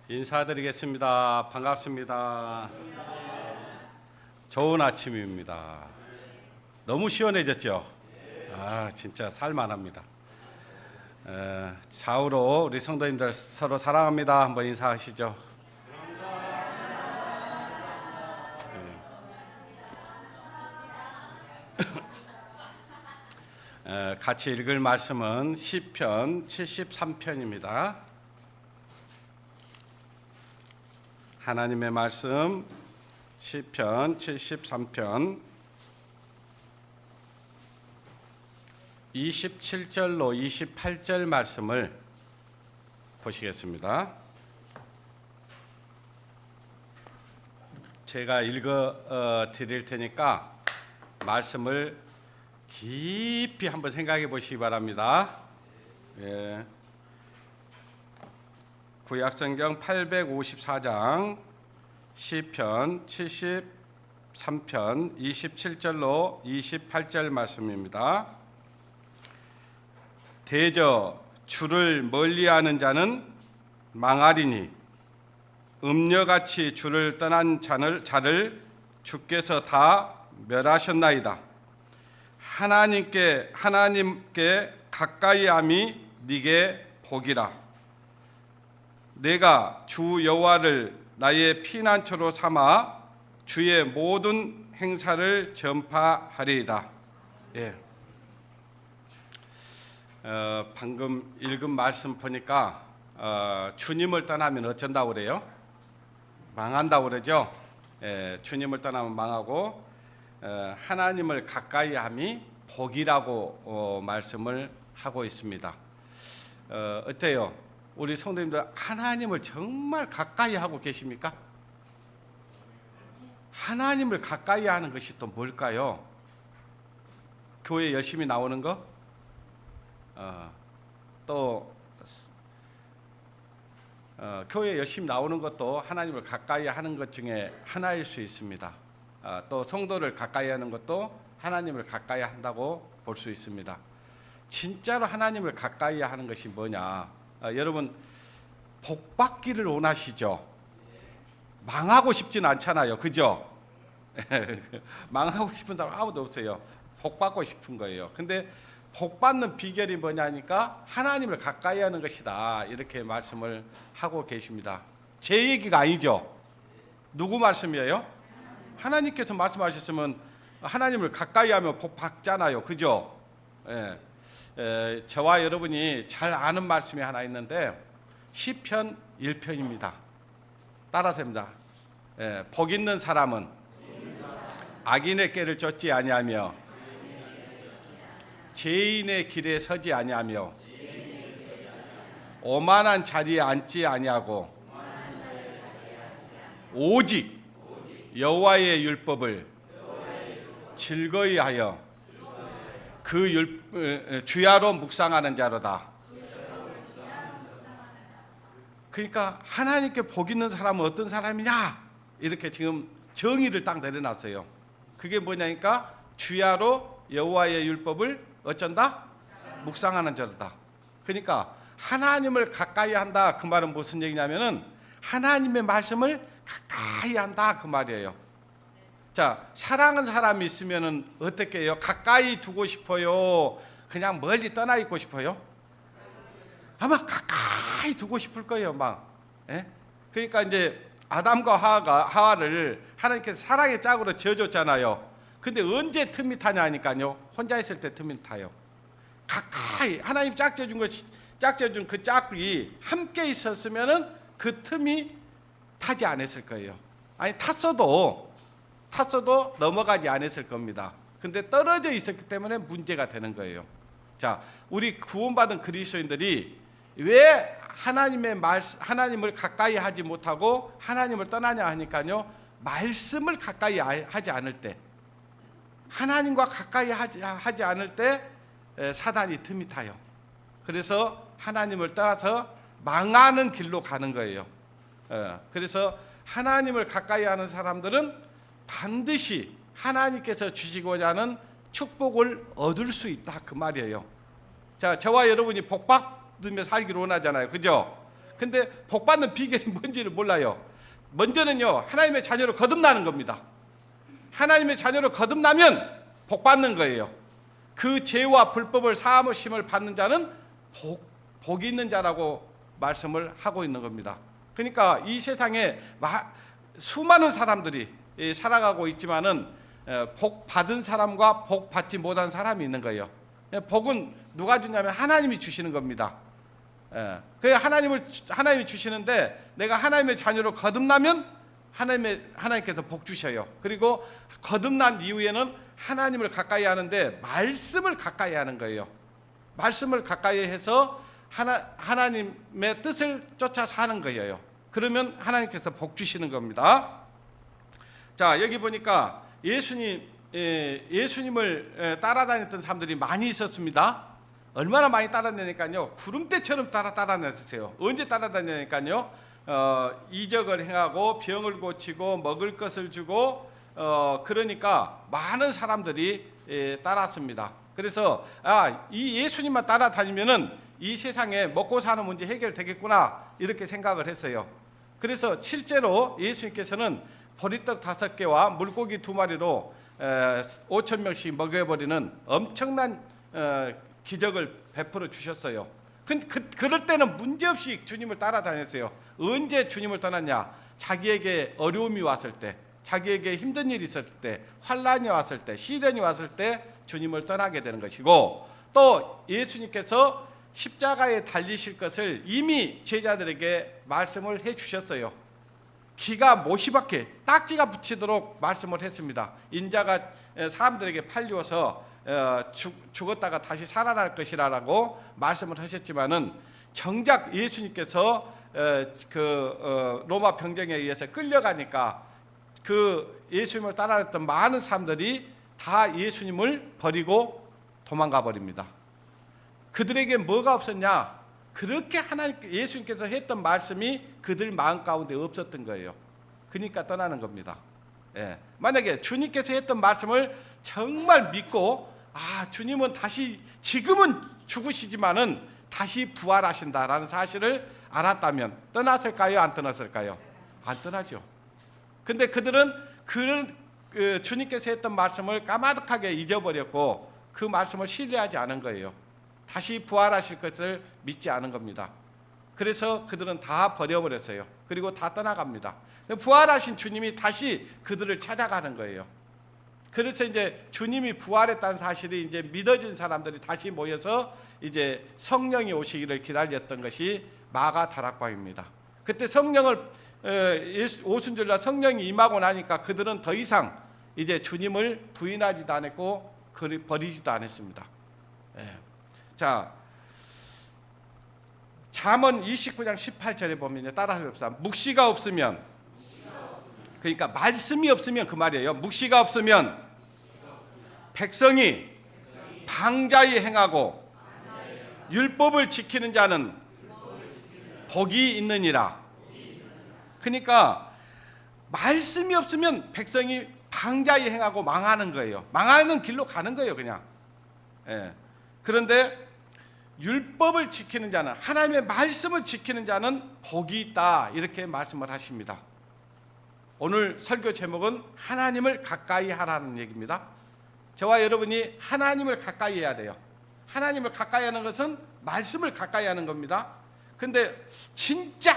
인사드리겠습니다. 반갑습니다. 좋은 아침입니다. 너무 시원해졌죠? 진짜 살만합니다. 좌우로 우리 성도님들 서로 사랑합니다. 한번 인사하시죠. 같이 읽을 말씀은 시편 73편입니다. 하나님의 말씀 시편 73편 27절로 28절 말씀을 보시겠습니다. 제가 읽어 드릴 테니까 말씀을 깊이 한번 생각해 보시기 바랍니다. 구약성경 854장 시편 73편 27절로 28절 말씀입니다. 대저 주를 멀리하는 자는 망하리니 음녀같이 주를 떠난 자를 주께서 다 멸하셨나이다. 하나님께 가까이함이 네게 복이라. 내가 주 여호와를 나의 피난처로 삼아 주의 모든 행사를 전파하리이다. 방금 읽은 말씀 보니까 주님을 떠나면 어쩐다고 그래요? 망한다고 그러죠? 주님을 떠나면 망하고 하나님을 가까이함이 복이라고 말씀을 하고 있습니다. 어때요? 우리 성도님들 하나님을 정말 가까이 하고 계십니까? 하나님을 가까이 하는 것이 또 뭘까요? 교회 열심히 나오는 거? 교회 열심히 나오는 것도 하나님을 가까이 하는 것 중에 하나일 수 있습니다. 또 성도를 가까이 하는 것도 하나님을 가까이 한다고 볼 수 있습니다. 진짜로 하나님을 가까이 하는 것이 뭐냐? 여러분 복받기를 원하시죠? 망하고 싶지는 않잖아요, 그죠? 망하고 싶은 사람 아무도 없어요. 복받고 싶은 거예요. 근데 복받는 비결이 뭐냐니까 하나님을 가까이 하는 것이다, 이렇게 말씀을 하고 계십니다. 제 얘기가 아니죠. 누구 말씀이에요? 하나님께서 말씀하셨으면 하나님을 가까이 하면 복받잖아요, 그죠? 저와 여러분이 잘 아는 말씀이 하나 있는데 시편 1편입니다. 따라서 합니다. 복 있는 사람은 악인의 꾀를 쫓지 아니하며 죄인의 길에 서지 아니하며 오만한 자리에 앉지 아니하고 오직 여호와의 율법을 즐거이 하여 그 주야로 묵상하는 자로다. 그러니까 하나님께 복 있는 사람은 어떤 사람이냐? 이렇게 지금 정의를 딱 내려놨어요. 그게 뭐냐니까 주야로 여호와의 율법을 어쩐다? 묵상하는 자로다. 그러니까 하나님을 가까이 한다, 그 말은 무슨 얘기냐면은 하나님의 말씀을 가까이 한다, 그 말이에요. 자, 사랑하는 사람이 있으면은 어떻게 해요? 가까이 두고 싶어요? 그냥 멀리 떠나 있고 싶어요? 아마 가까이 두고 싶을 거예요, 막. 그러니까 이제 아담과 하와를 하나님께서 사랑의 짝으로 지어줬잖아요. 근데 언제 틈이 타냐니까요. 혼자 있을 때 틈이 타요. 가까이 하나님 짝지어준 그 짝이 함께 있었으면은 그 틈이 타지 않았을 거예요. 아니 탔어도 넘어가지 않았을 겁니다. 근데 떨어져 있었기 때문에 문제가 되는 거예요. 자, 우리 구원받은 그리스도인들이 왜 하나님을 가까이 하지 못하고 하나님을 떠나냐 하니까요. 말씀을 가까이 하지 않을 때, 하나님과 가까이 하지 않을 때 사단이 틈이 타요. 그래서 하나님을 떠나서 망하는 길로 가는 거예요. 그래서 하나님을 가까이 하는 사람들은 반드시 하나님께서 주시고자 하는 축복을 얻을 수 있다, 그 말이에요. 자, 저와 여러분이 복 받으며 살기를 원하잖아요, 그죠? 근데 복 받는 비결이 뭔지를 몰라요. 먼저는요, 하나님의 자녀로 거듭나는 겁니다. 하나님의 자녀로 거듭나면 복 받는 거예요. 그 죄와 불법을 사하심을 받는 자는 복이 있는 자라고 말씀을 하고 있는 겁니다. 그러니까 이 세상에 수많은 사람들이 살아가고 있지만은 복 받은 사람과 복 받지 못한 사람이 있는 거예요. 복은 누가 주냐면 하나님이 주시는 겁니다. 그 하나님이 주시는데 내가 하나님의 자녀로 거듭나면 하나님께서 복 주셔요. 그리고 거듭난 이후에는 하나님을 가까이 하는데 말씀을 가까이 하는 거예요. 말씀을 가까이 해서 하나님의 뜻을 쫓아 사는 거예요. 그러면 하나님께서 복 주시는 겁니다. 자, 여기 보니까 예수님을 따라다녔던 사람들이 많이 있었습니다. 얼마나 많이 따라다니까요, 구름대처럼 따라다녔어요. 언제 따라다니니까요, 이적을 행하고 병을 고치고 먹을 것을 주고 그러니까 많은 사람들이 따랐습니다. 그래서 이 예수님만 따라다니면은 이 세상에 먹고 사는 문제 해결되겠구나 이렇게 생각을 했어요. 그래서 실제로 예수님께서는 보리떡 5개와 물고기 2마리로 5,000명씩 먹여버리는 엄청난 기적을 베풀어 주셨어요. 그럴 때는 문제없이 주님을 따라다녔어요. 언제 주님을 떠났냐? 자기에게 어려움이 왔을 때, 자기에게 힘든 일이 있을 때, 환난이 왔을 때, 시련이 왔을 때 주님을 떠나게 되는 것이고, 또 예수님께서 십자가에 달리실 것을 이미 제자들에게 말씀을 해 주셨어요. 기가 못이밖에 딱지가 붙이도록 말씀을 했습니다. 인자가 사람들에게 팔려서 죽었다가 다시 살아날 것이라고 말씀을 하셨지만은 정작 예수님께서 로마 병정에 의해서 끌려가니까 그 예수님을 따라했던 많은 사람들이 다 예수님을 버리고 도망가 버립니다. 그들에게 뭐가 없었냐? 그렇게 예수님께서 했던 말씀이 그들 마음 가운데 없었던 거예요. 그러니까 떠나는 겁니다. 만약에 주님께서 했던 말씀을 정말 믿고 주님은 다시 지금은 죽으시지만은 다시 부활하신다라는 사실을 알았다면 떠났을까요? 안 떠났을까요? 안 떠나죠. 근데 그들은 주님께서 했던 말씀을 까마득하게 잊어버렸고 그 말씀을 신뢰하지 않은 거예요. 다시 부활하실 것을 믿지 않은 겁니다. 그래서 그들은 다 버려버렸어요. 그리고 다 떠나갑니다. 부활하신 주님이 다시 그들을 찾아가는 거예요. 그래서 이제 주님이 부활했다는 사실이 이제 믿어진 사람들이 다시 모여서 이제 성령이 오시기를 기다렸던 것이 마가 다락방입니다. 그때 성령을 오순절날 성령이 임하고 나니까 그들은 더 이상 이제 주님을 부인하지도 않았고 버리지도 않았습니다. 자, 잠언 29장 18절에 보면 따라서 봅시다. 묵시가 없으면, 그러니까 말씀이 없으면 그 말이에요. 묵시가 없으면 백성이 방자히 행하고 율법을 지키는 자는 복이 있느니라. 그러니까 말씀이 없으면 백성이 방자히 행하고 망하는 거예요. 망하는 길로 가는 거예요, 그냥. 그런데 율법을 지키는 자는, 하나님의 말씀을 지키는 자는 복이 있다, 이렇게 말씀을 하십니다. 오늘 설교 제목은 하나님을 가까이 하라는 얘기입니다. 저와 여러분이 하나님을 가까이 해야 돼요. 하나님을 가까이 하는 것은 말씀을 가까이 하는 겁니다. 근데 진짜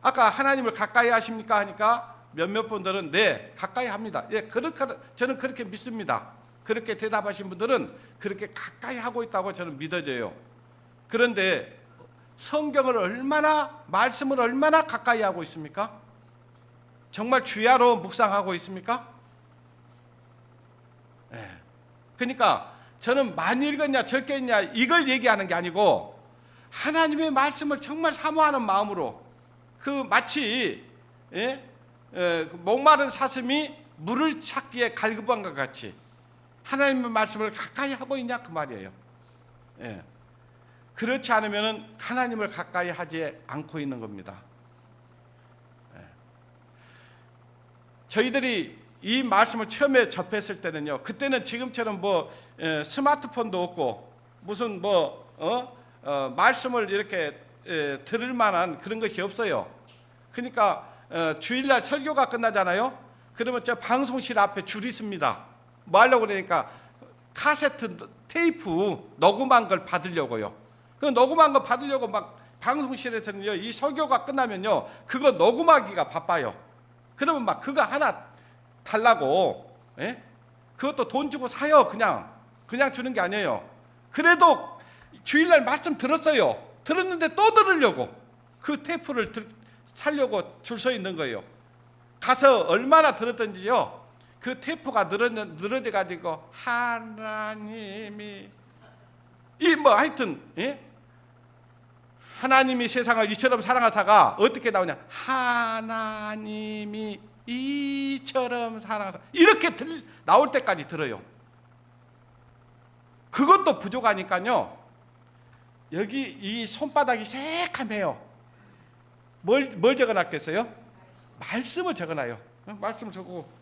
아까 하나님을 가까이 하십니까 하니까 몇몇 분들은 네, 가까이 합니다. 저는 그렇게 믿습니다. 그렇게 대답하신 분들은 그렇게 가까이 하고 있다고 저는 믿어져요. 그런데 성경을 말씀을 얼마나 가까이 하고 있습니까? 정말 주야로 묵상하고 있습니까? 그러니까 저는 많이 읽었냐 적게 읽냐 이걸 얘기하는 게 아니고 하나님의 말씀을 정말 사모하는 마음으로, 마치 목마른 사슴이 물을 찾기에 갈급한 것 같이 하나님의 말씀을 가까이 하고 있냐 그 말이에요. 그렇지 않으면 하나님을 가까이 하지 않고 있는 겁니다. 저희들이 이 말씀을 처음에 접했을 때는요, 그때는 지금처럼 스마트폰도 없고 무슨 말씀을 이렇게 들을 만한 그런 것이 없어요. 그러니까 주일날 설교가 끝나잖아요. 그러면 저 방송실 앞에 줄이 있습니다. 뭐 하려고 그러니까 카세트 테이프 녹음한 걸 받으려고요. 그 녹음한 거 받으려고 막 방송실에서는요, 이 설교가 끝나면요, 그거 녹음하기가 바빠요. 그러면 막 그거 하나 달라고, 예? 그것도 돈 주고 사요. 그냥 주는 게 아니에요. 그래도 주일날 말씀 들었어요. 들었는데 또 들으려고 그 테이프를 살려고 줄 서 있는 거예요. 가서 얼마나 들었던지요, 그 테이프가 늘어져 가지고 하나님이 이 뭐 하여튼, 예? 하나님이 세상을 이처럼 사랑하사가 어떻게 나오냐, 하나님이 이처럼 사랑하사, 이렇게 나올 때까지 들어요. 그것도 부족하니까요, 여기 이 손바닥이 새카매요. 뭘 적어놨겠어요? 말씀을 적어놔요. 말씀을 적고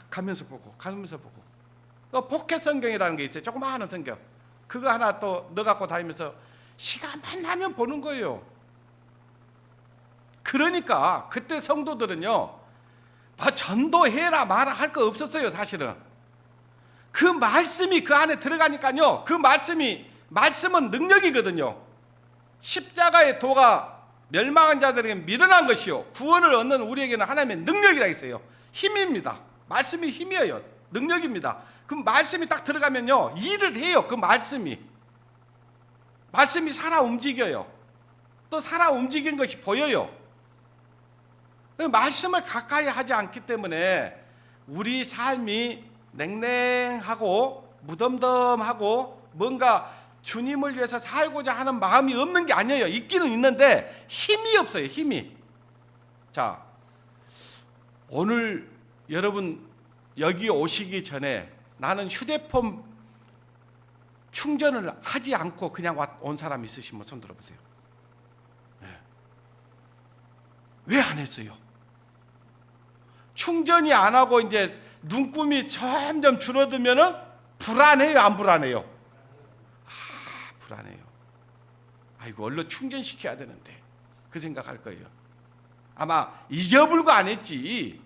가면서 보고 또 포켓 성경이라는 게 있어요. 조그마한 성경. 그거 하나 또 넣어갖고 다니면서 시간만 나면 보는 거예요. 그러니까 그때 성도들은요, 뭐 전도해라 마라 할 거 없었어요. 사실은 그 말씀이 그 안에 들어가니까요, 그 말씀은 능력이거든요. 십자가의 도가 멸망한 자들에게 미련한 것이요, 구원을 얻는 우리에게는 하나님의 능력이라 했어요. 힘입니다. 말씀이 힘이에요. 능력입니다. 그 말씀이 딱 들어가면요, 일을 해요. 그 말씀이 살아 움직여요. 또 살아 움직이는 것이 보여요. 그 말씀을 가까이 하지 않기 때문에 우리 삶이 냉랭하고 무덤덤하고 뭔가 주님을 위해서 살고자 하는 마음이 없는 게 아니에요. 있기는 있는데 힘이 없어요. 힘이. 자, 오늘 여러분 여기 오시기 전에 나는 휴대폰 충전을 하지 않고 그냥 온 사람 있으시면 손 들어보세요. 네. 왜 안 했어요? 충전이 안 하고 이제 눈금이 점점 줄어들면은 불안해요, 안 불안해요? 불안해요. 아이고, 얼른 충전시켜야 되는데, 그 생각할 거예요. 아마 잊어불고 안 했지.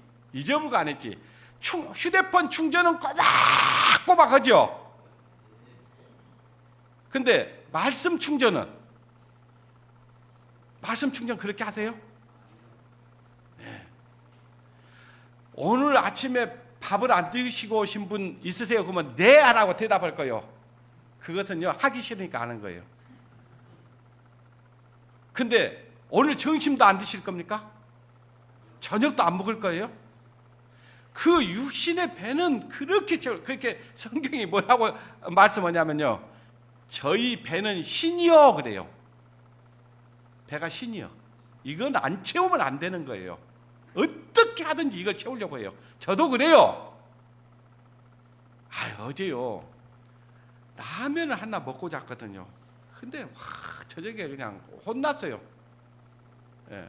휴대폰 충전은 꼬박꼬박 하죠. 근데 말씀 충전 그렇게 하세요? 네. 오늘 아침에 밥을 안 드시고 오신 분 있으세요? 그러면 네 하라고 대답할 거예요. 그것은요, 하기 싫으니까 하는 거예요. 근데 오늘 점심도 안 드실 겁니까? 저녁도 안 먹을 거예요? 그 육신의 배는 그렇게 성경이 뭐라고 말씀하냐면요, 저희 배는 신이요 그래요. 배가 신이요. 이건 안 채우면 안 되는 거예요. 어떻게 하든지 이걸 채우려고 해요. 저도 그래요. 어제요, 라면을 하나 먹고 잤거든요. 근데 저녁에 그냥 혼났어요. 예.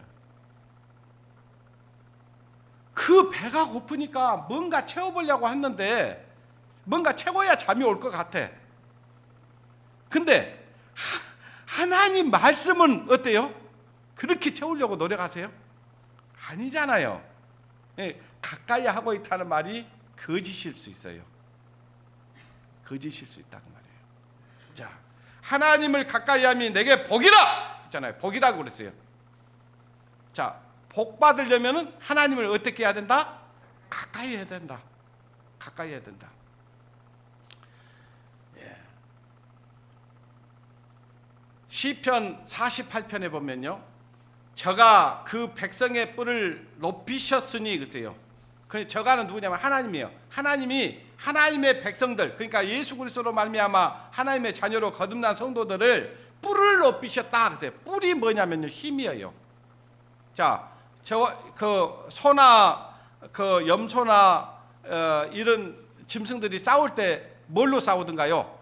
그 배가 고프니까 뭔가 채워보려고 했는데 뭔가 채워야 잠이 올 것 같아. 근데 하나님 말씀은 어때요? 그렇게 채우려고 노력하세요? 아니잖아요. 예, 가까이 하고 있다는 말이 거짓일 수 있어요. 거짓일 수 있다는 말이에요. 자, 하나님을 가까이 함이 내게 복이라 했잖아요. 복이라고 그랬어요. 자, 복 받으려면 하나님을 어떻게 해야 된다? 가까이 해야 된다. 가까이 해야 된다. 예. 시편 48편에 보면요, 저가 그 백성의 뿔을 높이셨으니 그러세요. 그 저가는 누구냐면 하나님이에요. 하나님이 하나님의 백성들, 그러니까 예수 그리스도로 말미암아 하나님의 자녀로 거듭난 성도들을 뿔을 높이셨다 그러세요. 뿔이 뭐냐면요, 힘이에요. 자, 그 소나 그 염소나 이런 짐승들이 싸울 때 뭘로 싸우던가요?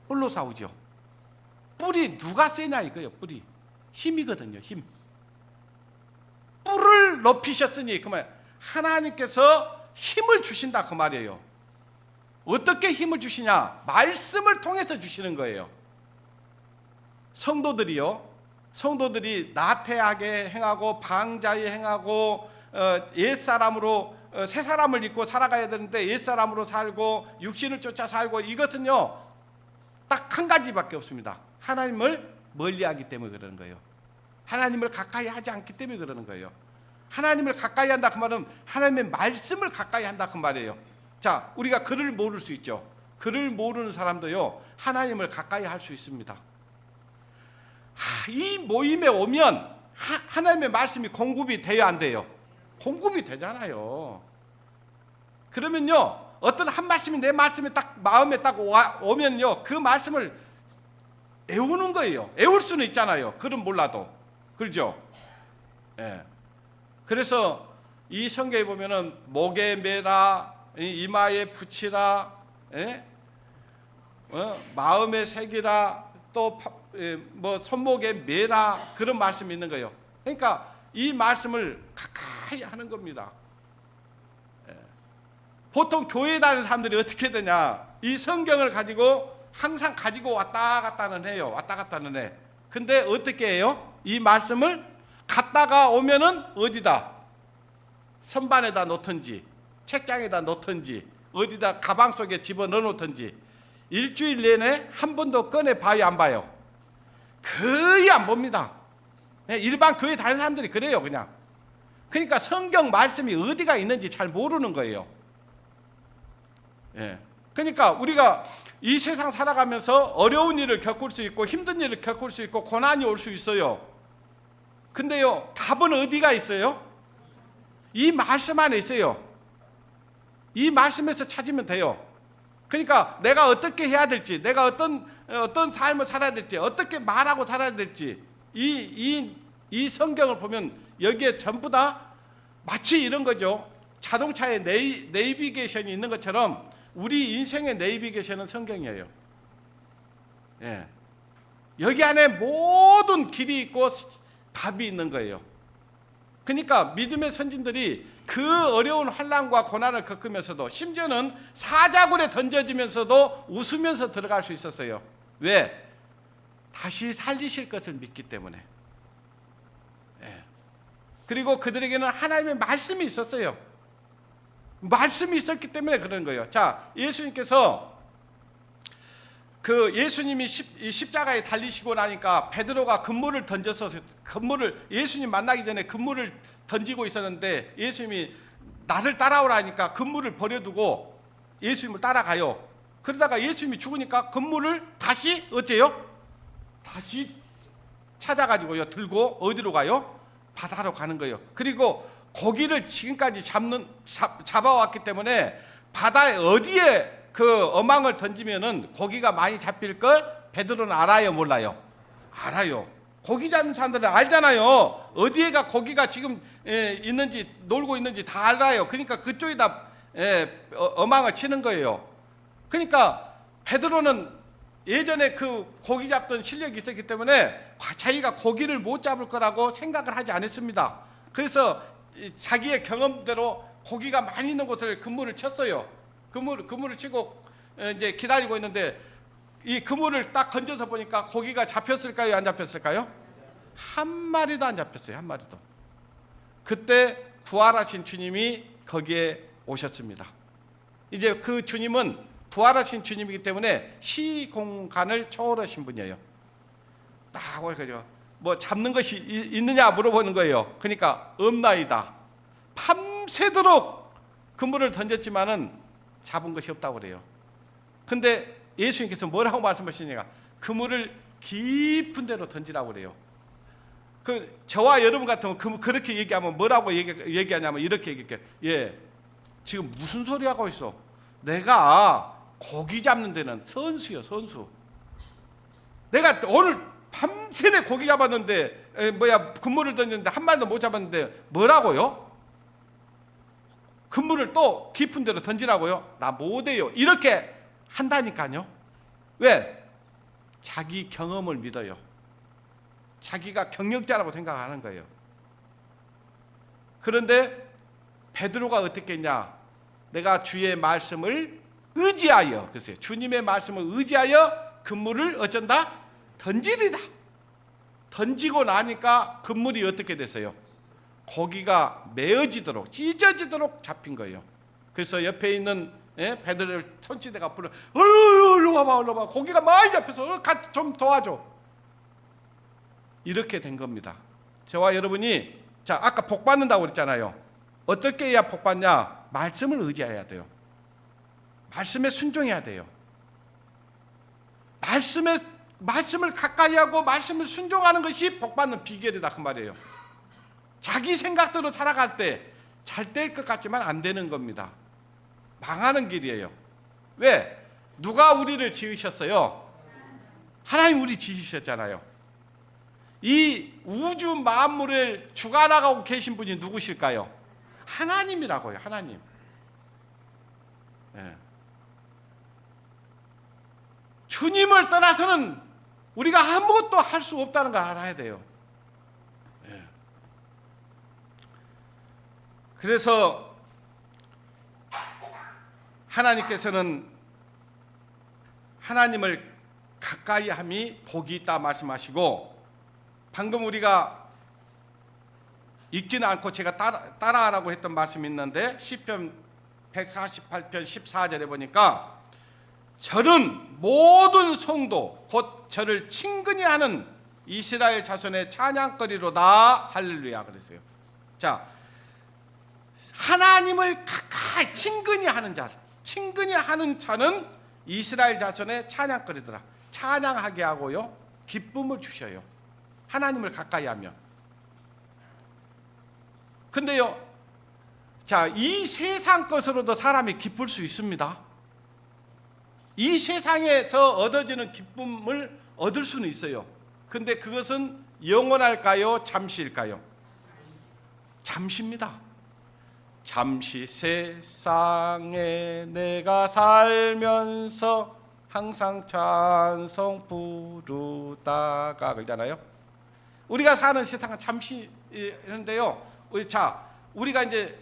뿔로 싸우죠. 뿔이 누가 세냐 이거예요. 뿔이 힘이거든요. 힘. 뿔을 높이셨으니 그러면 하나님께서 힘을 주신다 그 말이에요. 어떻게 힘을 주시냐? 말씀을 통해서 주시는 거예요. 성도들이요, 성도들이 나태하게 행하고 방자히 행하고 옛사람으로 새 사람을 입고 살아가야 되는데 옛사람으로 살고 육신을 쫓아 살고, 이것은요 딱 한 가지밖에 없습니다. 하나님을 멀리하기 때문에 그러는 거예요. 하나님을 가까이 하지 않기 때문에 그러는 거예요. 하나님을 가까이 한다 그 말은 하나님의 말씀을 가까이 한다 그 말이에요. 자, 우리가 글을 모를 수 있죠. 글을 모르는 사람도요 하나님을 가까이 할 수 있습니다. 이 모임에 오면 하나님의 말씀이 공급이 돼야 안 돼요? 공급이 되잖아요. 그러면요 어떤 한 말씀이 내 말씀에 딱 마음에 딱 오면요 그 말씀을 애우는 거예요. 애울 수는 있잖아요. 글은 몰라도. 그렇죠? 예. 그래서 이 성경에 보면은 목에 매라, 이마에 붙이라, 예? 마음에 새기라, 또 뭐 손목에 매라, 그런 말씀이 있는 거예요. 그러니까 이 말씀을 가까이 하는 겁니다. 예. 보통 교회에 다니는 사람들이 어떻게 되냐, 이 성경을 가지고 항상 가지고 왔다 갔다는 해요. 왔다 갔다는 해. 근데 어떻게 해요? 이 말씀을 갔다가 오면은 어디다? 선반에다 놓든지 책장에다 놓든지 어디다 가방 속에 집어넣어 놓든지 일주일 내내 한 번도 꺼내 봐요, 안 봐요? 거의 안 봅니다. 일반 교회 다니는 사람들이 그래요, 그냥. 그러니까 성경 말씀이 어디가 있는지 잘 모르는 거예요. 예. 그러니까 우리가 이 세상 살아가면서 어려운 일을 겪을 수 있고 힘든 일을 겪을 수 있고 고난이 올 수 있어요. 근데요 답은 어디가 있어요? 이 말씀 안에 있어요. 이 말씀에서 찾으면 돼요. 그러니까 내가 어떻게 해야 될지, 내가 어떤 삶을 살아야 될지, 어떻게 말하고 살아야 될지, 이 성경을 보면 여기에 전부 다 마치 이런 거죠. 자동차에 네이비게이션이 있는 것처럼 우리 인생의 네이비게이션은 성경이에요. 예. 여기 안에 모든 길이 있고 답이 있는 거예요. 그러니까 믿음의 선진들이 그 어려운 환난과 고난을 겪으면서도 심지어는 사자굴에 던져지면서도 웃으면서 들어갈 수 있었어요. 왜? 다시 살리실 것을 믿기 때문에. 예. 그리고 그들에게는 하나님의 말씀이 있었어요. 말씀이 있었기 때문에 그런 거예요. 자, 예수님께서 그 예수님이 십자가에 달리시고 나니까 베드로가 그물을 던져서 예수님 만나기 전에 그물을 던지고 있었는데 예수님이 나를 따라오라니까 그물을 버려두고 예수님을 따라가요. 그러다가 예수님이 죽으니까 그물을 다시 어째요? 다시 찾아가지고요 들고 어디로 가요? 바다로 가는 거예요. 그리고 고기를 지금까지 잡아왔기 때문에 바다에 어디에 그 어망을 던지면은 고기가 많이 잡힐 걸 베드로는 알아요, 몰라요? 알아요. 고기 잡는 사람들은 알잖아요. 어디에가 고기가 지금 있는지 놀고 있는지 다 알아요. 그러니까 그쪽에다 어망을 치는 거예요. 그러니까 베드로는 예전에 그 고기 잡던 실력이 있었기 때문에 자기가 고기를 못 잡을 거라고 생각을 하지 않았습니다. 그래서 자기의 경험대로 고기가 많이 있는 곳을 그물을 쳤어요. 그물을 치고 이제 기다리고 있는데 이 그물을 딱 던져서 보니까 고기가 잡혔을까요? 안 잡혔을까요? 한 마리도 안 잡혔어요. 한 마리도. 그때 부활하신 주님이 거기에 오셨습니다. 이제 그 주님은 부활하신 주님이기 때문에 시공간을 초월하신 분이에요. 딱 오셔서 뭐 잡는 것이 있느냐 물어보는 거예요. 그러니까 없나이다. 밤새도록 그물을 던졌지만은 잡은 것이 없다고 그래요. 근데 예수님께서 뭐라고 말씀하시냐가 그물을 깊은 데로 던지라고 그래요. 그 저와 여러분 같으면 그렇게 얘기하면 뭐라고 얘기하냐면 이렇게 얘기해요. 예, 지금 무슨 소리 하고 있어? 내가 고기 잡는 데는 선수요, 선수. 내가 오늘 밤새내 고기 잡았는데 그물을 던졌는데 한 마리도 못 잡았는데 뭐라고요? 그물을 또 깊은 데로 던지라고요? 나 못해요. 이렇게 한다니까요. 왜? 자기 경험을 믿어요. 자기가 경력자라고 생각하는 거예요. 그런데 베드로가 어떻게 했냐? 내가 주의 말씀을 의지하여, 글쎄요, 주님의 말씀을 의지하여 그물을 어쩐다? 던지리다. 던지고 나니까 그물이 어떻게 됐어요? 고기가 메어지도록 찢어지도록 잡힌 거예요. 그래서 옆에 있는 배들을 손치대가 불러, 얼른 와봐, 고기가 많이 잡혀서 좀 도와줘. 이렇게 된 겁니다. 저와 여러분이 자 아까 복 받는다고 그랬잖아요. 어떻게 해야 복 받냐? 말씀을 의지해야 돼요. 말씀에 순종해야 돼요. 말씀을 가까이 하고 말씀을 순종하는 것이 복 받는 비결이다 그 말이에요. 자기 생각대로 살아갈 때 잘 될 것 같지만 안 되는 겁니다. 망하는 길이에요. 왜? 누가 우리를 지으셨어요? 하나님 우리 지으셨잖아요. 이 우주 만물을 주관하고 계신 분이 누구실까요? 하나님이라고요. 하나님. 네. 주님을 떠나서는 우리가 아무것도 할 수 없다는 걸 알아야 돼요. 네. 그래서 하나님께서는 하나님을 가까이 함이 복이 있다 말씀하시고, 방금 우리가 읽지는 않고 제가 따라하라고 했던 말씀이 있는데 시편 148편 14절에 보니까 저는 모든 성도 곧 저를 친근히 하는 이스라엘 자손의 찬양거리로다 할렐루야 그랬어요. 자, 하나님을 가까이 친근히 하는 자는 이스라엘 자손의 찬양거리더라. 찬양하게 하고요, 기쁨을 주셔요. 하나님을 가까이 하면. 근데요, 자, 이 세상 것으로도 사람이 기쁠 수 있습니다. 이 세상에서 얻어지는 기쁨을 얻을 수는 있어요. 근데 그것은 영원할까요? 잠시일까요? 잠시입니다. 잠시 세상에 내가 살면서 항상 찬송 부르다가 그러잖아요. 우리가 사는 세상은 잠시인데요. 우리가 이제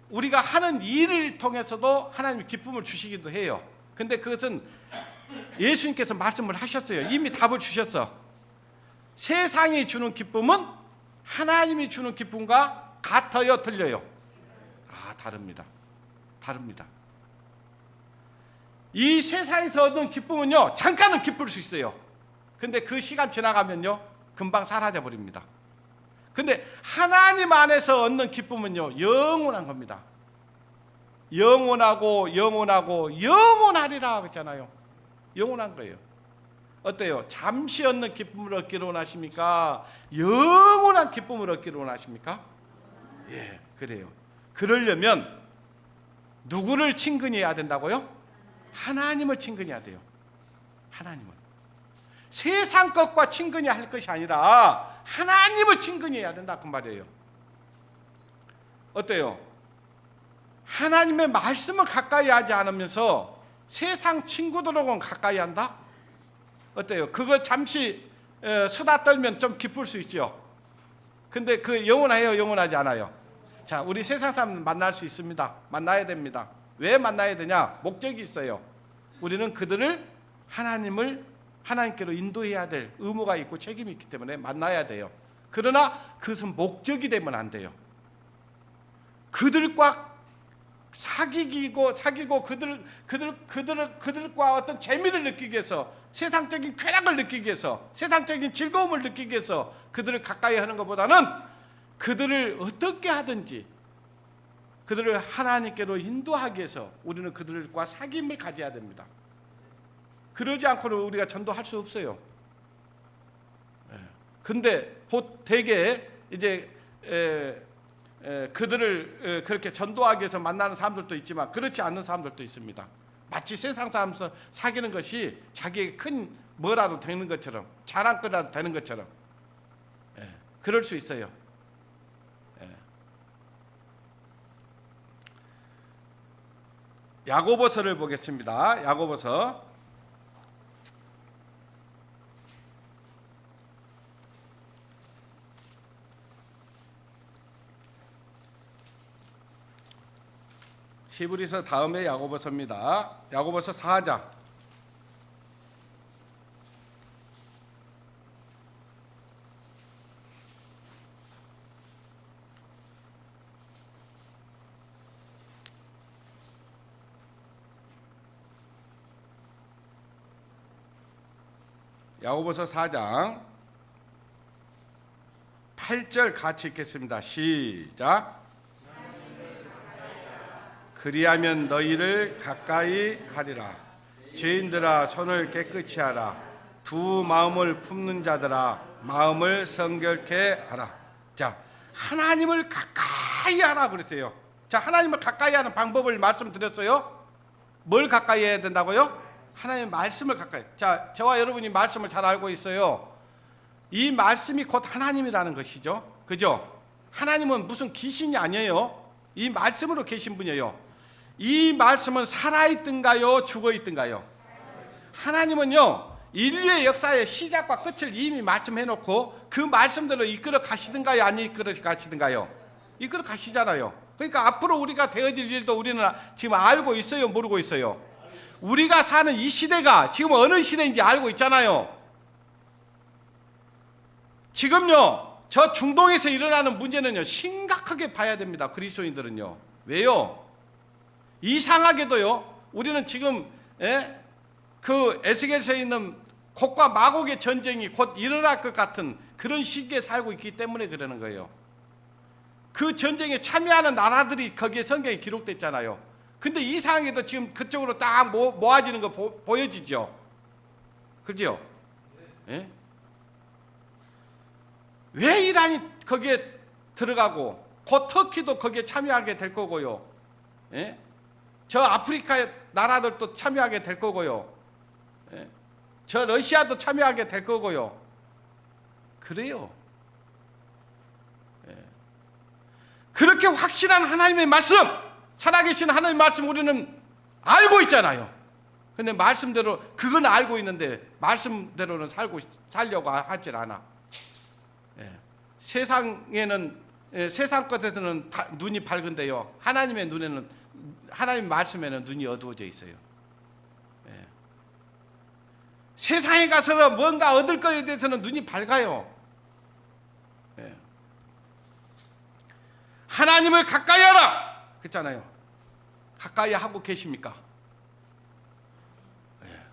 우리가 하는 일을 통해서도 하나님이 기쁨을 주시기도 해요. 근데 그것은 예수님께서 말씀을 하셨어요. 이미 답을 주셨어. 세상이 주는 기쁨은 하나님이 주는 기쁨과 같아요, 틀려요? 다릅니다. 이 세상에서 얻는 기쁨은요, 잠깐은 기쁠 수 있어요. 근데 그 시간 지나가면요, 금방 사라져 버립니다. 근데 하나님 안에서 얻는 기쁨은요, 영원한 겁니다. 영원하리라 그랬잖아요. 영원한 거예요. 어때요? 잠시 얻는 기쁨을 얻기를 원하십니까? 영원한 기쁨을 얻기를 원하십니까? 예, 그래요. 그러려면 누구를 친근히 해야 된다고요? 하나님을 친근히 해야 돼요. 하나님을. 세상 것과 친근히 할 것이 아니라 하나님을 친근히 해야 된다 그 말이에요. 어때요? 하나님의 말씀을 가까이 하지 않으면서 세상 친구들하고는 가까이 한다? 어때요? 그거 잠시 수다 떨면 좀 기쁠 수 있죠. 근데 그 영원해요? 영원하지 않아요? 자, 우리 세상 사람 만날 수 있습니다. 만나야 됩니다. 왜 만나야 되냐? 목적이 있어요. 우리는 그들을 하나님께로 인도해야 될 의무가 있고 책임이 있기 때문에 만나야 돼요. 그러나 그것은 목적이 되면 안 돼요. 그들과 사귀고 그들과 어떤 재미를 느끼기 위해서, 세상적인 쾌락을 느끼기 위해서, 세상적인 즐거움을 느끼기 위해서 그들을 가까이 하는 것보다는 그들을 어떻게 하든지 그들을 하나님께로 인도하기 위해서 우리는 그들과 사귐을 가져야 됩니다. 그러지 않고는 우리가 전도할 수 없어요. 근데 대개 이제 그들을 그렇게 전도하기 위해서 만나는 사람들도 있지만 그렇지 않는 사람들도 있습니다. 마치 세상 사람과 사귀는 것이 자기의 큰 뭐라도 되는 것처럼, 자랑거리라도 되는 것처럼, 그럴 수 있어요. 야고보서를 보겠습니다. 야고보서 '히브리서 다음에 야고보서입니다. 야고보서 4장 야고보서 4장 8절 같이 읽겠습니다. 시작. 그리하면 너희를 가까이 하리라. 죄인들아 손을 깨끗이 하라. 두 마음을 품는 자들아 마음을 성결케 하라. 자, 하나님을 가까이 하라 그랬어요. 자, 하나님을 가까이 하는 방법을 말씀드렸어요. 뭘 가까이 해야 된다고요? 하나님의 말씀을 가까이. 자, 저와 여러분이 말씀을 잘 알고 있어요. 이 말씀이 곧 하나님이라는 것이죠. 그죠? 하나님은 무슨 귀신이 아니에요. 이 말씀으로 계신 분이에요. 이 말씀은 살아있든가요? 죽어있든가요? 하나님은요, 인류의 역사의 시작과 끝을 이미 말씀해놓고 그 말씀대로 이끌어 가시든가요? 안 이끌어 가시든가요? 이끌어 가시잖아요. 그러니까 앞으로 우리가 되어질 일도 우리는 지금 알고 있어요? 모르고 있어요? 우리가 사는 이 시대가 지금 어느 시대인지 알고 있잖아요. 지금요, 저 중동에서 일어나는 문제는요, 심각하게 봐야 됩니다. 그리스도인들은요. 왜요? 이상하게도요, 우리는 지금 그 에스겔서에 있는 곡과 마곡의 전쟁이 곧 일어날 것 같은 그런 시기에 살고 있기 때문에 그러는 거예요. 그 전쟁에 참여하는 나라들이 거기에 성경에 기록됐잖아요. 근데 이상하게도 지금 그쪽으로 딱 모아지는 거 보여지죠? 그죠? 예? 왜 이란이 거기에 들어가고 곧 터키도 거기에 참여하게 될 거고요. 예? 저 아프리카 나라들도 참여하게 될 거고요. 예? 저 러시아도 참여하게 될 거고요. 그래요. 예. 그렇게 확실한 하나님의 말씀, 살아계신 하나님의 말씀 우리는 알고 있잖아요. 근데 말씀대로 그건 알고 있는데 말씀대로는 살려고 하질 않아. 예. 세상에는 세상 것에서는 눈이 밝은데요, 하나님의 눈에는, 하나님 말씀에는 눈이 어두워져 있어요. 예. 세상에 가서 뭔가 얻을 것에 대해서는 눈이 밝아요. 예. 하나님을 가까이 하라 그랬잖아요. 가까이 하고 계십니까? 예.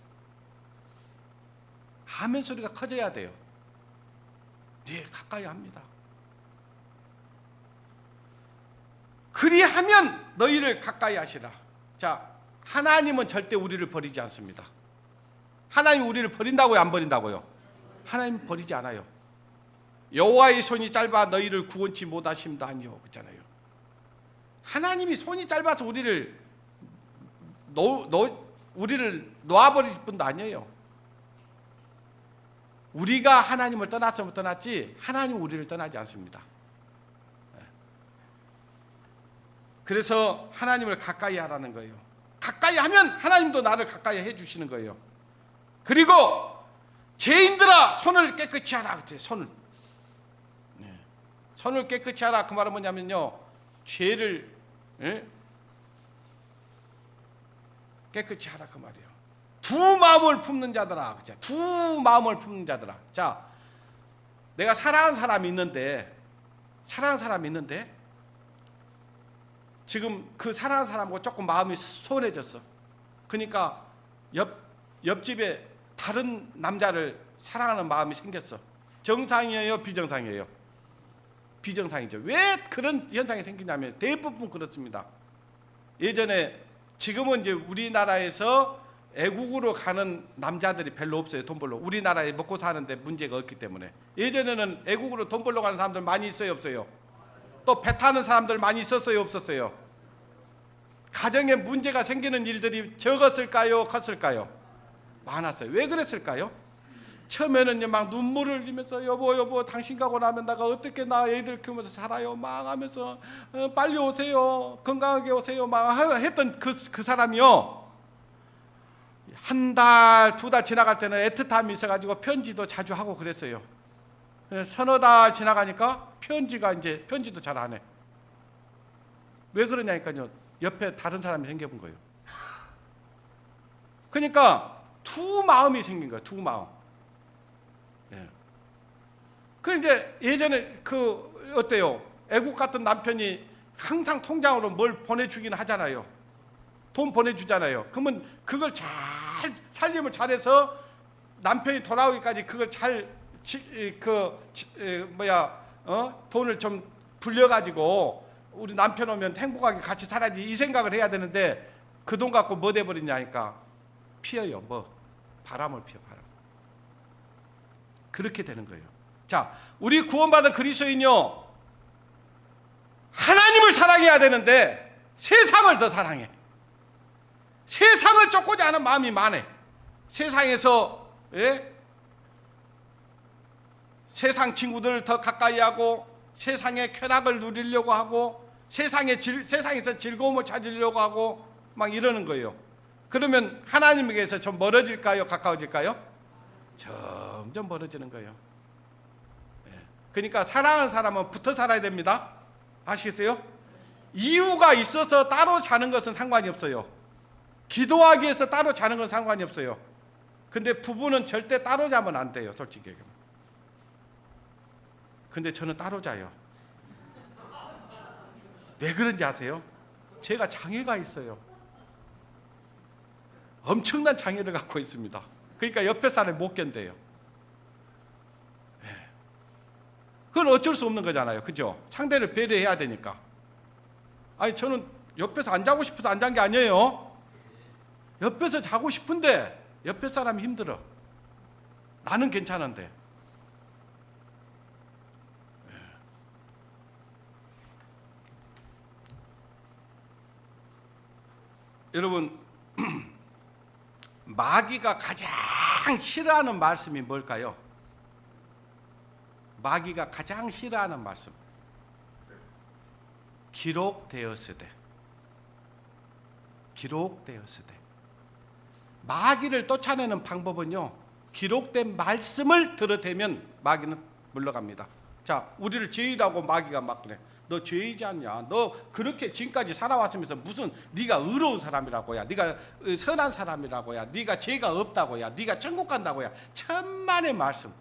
아멘 소리가 커져야 돼요. 네, 가까이 합니다. 그리하면 너희를 가까이 하시라. 자, 하나님은 절대 우리를 버리지 않습니다. 하나님 우리를 버린다고요? 안 버린다고요? 하나님 버리지 않아요. 여호와의 손이 짧아 너희를 구원치 못하심도 아니요 그렇잖아요. 하나님이 손이 짧아서 우리를 놓아버릴 분도 아니에요. 우리가 하나님을 떠났으면 떠났지 하나님은 우리를 떠나지 않습니다. 그래서 하나님을 가까이 하라는 거예요. 가까이 하면 하나님도 나를 가까이 해주시는 거예요. 그리고 죄인들아 손을 깨끗이 하라 그랬어요. 손을. 네. 손을 깨끗이 하라 그 말은 뭐냐면요, 죄를 깨끗이 하라 그 말이에요. 두 마음을 품는 자들아. 그죠? 두 마음을 품는 자들아. 자, 내가 사랑하는 사람이 있는데 지금 그 사랑하는 사람하고 조금 마음이 소원해졌어. 그러니까 옆집에 다른 남자를 사랑하는 마음이 생겼어. 정상이에요? 비정상이에요? 비정상이죠. 왜 그런 현상이 생기냐면 대부분 그렇습니다. 예전에, 지금은 이제 우리나라에서 애국으로 가는 남자들이 별로 없어요. 돈 벌러. 우리나라에 먹고 사는데 문제가 없기 때문에. 예전에는 애국으로 돈 벌러 가는 사람들 많이 있어요? 없어요? 또 배 타는 사람들 많이 있었어요? 없었어요? 가정에 문제가 생기는 일들이 적었을까요? 컸을까요? 많았어요. 왜 그랬을까요? 처음에는 막 눈물을 흘리면서 여보 당신 가고 나면 내가 어떻게 나 애들 키우면서 살아요? 막 하면서 빨리 오세요. 건강하게 오세요. 막 했던 그 사람이요, 한 달, 두 달 지나갈 때는 애틋함이 있어가지고 편지도 자주 하고 그랬어요. 서너 달 지나가니까 편지도 잘 안 해. 왜 그러냐니까요, 옆에 다른 사람이 생겨본 거예요. 그러니까 두 마음이 생긴 거예요. 두 마음. 예. 그 이제 예전에 어때요? 애국 같은 남편이 항상 통장으로 뭘 보내주긴 하잖아요. 돈 보내주잖아요. 그러면 그걸 잘 살림을 잘해서 남편이 돌아오기까지 그걸 돈을 좀 불려가지고 우리 남편 오면 행복하게 같이 살아야지 이 생각을 해야 되는데 그 돈 갖고 뭐 돼버리냐니까 피어요. 바람을 피워. 바람. 그렇게 되는 거예요. 자, 우리 구원받은 그리스도인요 하나님을 사랑해야 되는데 세상을 더 사랑해. 세상을 쫓고자 하는 마음이 많아. 세상에서 세상 친구들을 더 가까이 하고 세상의 쾌락을 누리려고 하고 세상에서 즐거움을 찾으려고 하고 막 이러는 거예요. 그러면 하나님에게서 좀 멀어질까요? 가까워질까요? 점점 멀어지는 거예요. 그러니까 사랑하는 사람은 붙어 살아야 됩니다. 아시겠어요? 이유가 있어서 따로 자는 것은 상관이 없어요. 기도하기 위해서 따로 자는 건 상관이 없어요. 근데 부부는 절대 따로 자면 안 돼요. 솔직히 얘기하면. 근데 저는 따로 자요. 왜 그런지 아세요? 제가 장애가 있어요. 엄청난 장애를 갖고 있습니다. 그러니까 옆에 사람이 못 견뎌요. 그건 어쩔 수 없는 거잖아요. 그죠? 상대를 배려해야 되니까. 아니 저는 옆에서 안 자고 싶어서 안 잔 게 아니에요. 옆에서 자고 싶은데 옆에 사람이 힘들어. 나는 괜찮은데. 여러분 마귀가 가장 싫어하는 말씀이 뭘까요? 마귀가 가장 싫어하는 말씀. 기록되었으되. 기록되었으되. 마귀를 쫓아내는 방법은요, 기록된 말씀을 들어대면 마귀는 물러갑니다. 자, 우리를 죄인이라고 마귀가 막 그래. 너 죄이지 않냐? 너 그렇게 지금까지 살아왔으면서 무슨 네가 의로운 사람이라고야? 네가 선한 사람이라고야? 네가 죄가 없다고야? 네가 천국 간다고야? 천만의 말씀.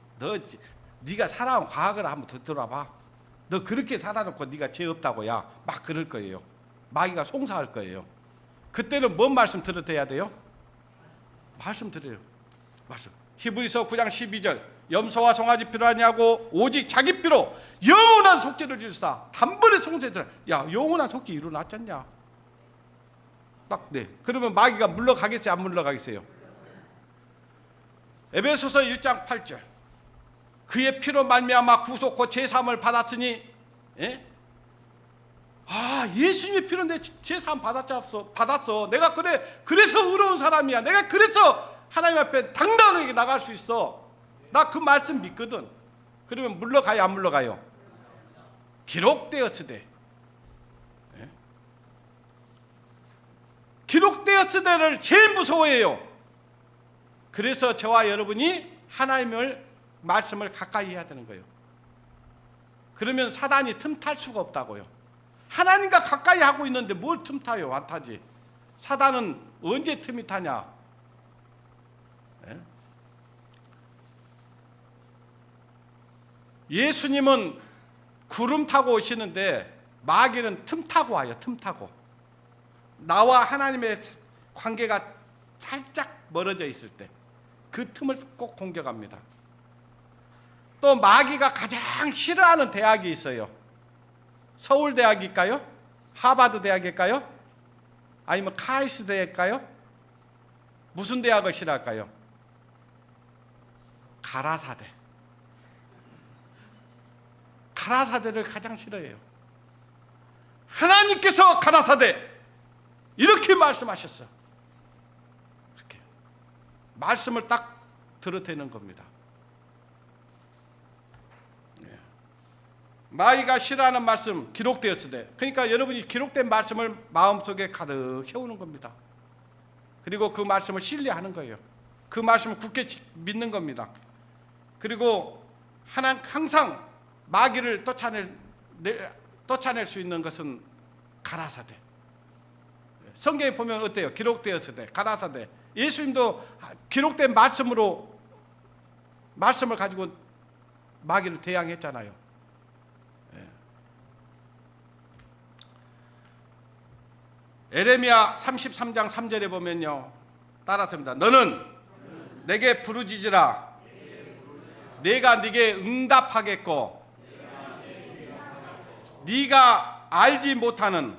네가 살아온 과거를 한번 되돌아봐. 너 그렇게 살아놓고 네가 죄 없다고야? 막 그럴 거예요. 마귀가 송사할 거예요. 그때는 뭔 말씀 들어대야 돼요? 말씀 드려요. 말씀. 히브리서 9장 12절. 염소와 송아지 필요하냐고 오직 자기 피로 영원한 속죄를 주시사 단번에 송죄들아. 야, 영원한 속죄 이루어놨잖냐? 딱 네. 그러면 마귀가 물러가겠어요? 안 물러가겠어요? 에베소서 1장 8절. 그의 피로 말미암아 구속고 제사함을 받았으니, 예수님의 피로 내 제사함 받았어. 내가 그래서 의로운 사람이야. 내가 그래서 하나님 앞에 당당하게 나갈 수 있어. 나 그 말씀 믿거든. 그러면 물러가요, 안 물러가요? 기록되었으되. 기록되었으되를 제일 무서워해요. 그래서 저와 여러분이 하나님을 말씀을 가까이 해야 되는 거예요. 그러면 사단이 틈탈 수가 없다고요. 하나님과 가까이 하고 있는데 뭘 틈타요? 안 타지. 사단은 언제 틈이 타냐? 예수님은 구름 타고 오시는데 마귀는 틈 타고 와요. 틈 타고. 나와 하나님의 관계가 살짝 멀어져 있을 때 그 틈을 꼭 공격합니다. 또 마귀가 가장 싫어하는 대학이 있어요. 서울대학일까요? 하버드 대학일까요? 아니면 카이스트 대학일까요? 무슨 대학을 싫어할까요? 가라사대. 가라사대를 가장 싫어해요. 하나님께서 가라사대 이렇게 말씀하셨어. 이렇게 말씀을 딱 들어대는 겁니다. 마귀가 싫어하는 말씀 기록되었으되. 그러니까 여러분이 기록된 말씀을 마음속에 가득 채우는 겁니다. 그리고 그 말씀을 신뢰하는 거예요. 그 말씀을 굳게 믿는 겁니다. 그리고 항상 마귀를 쫓아낼 수 있는 것은 가라사대. 성경에 보면 어때요? 기록되었으되, 가라사대. 예수님도 기록된 말씀을 가지고 마귀를 대항했잖아요. 에레미야 33장 3절에 보면요, 따라서 합니다. 너는 내게 부르짖으라. 내가 네게 응답하겠고 네가 알지 못하는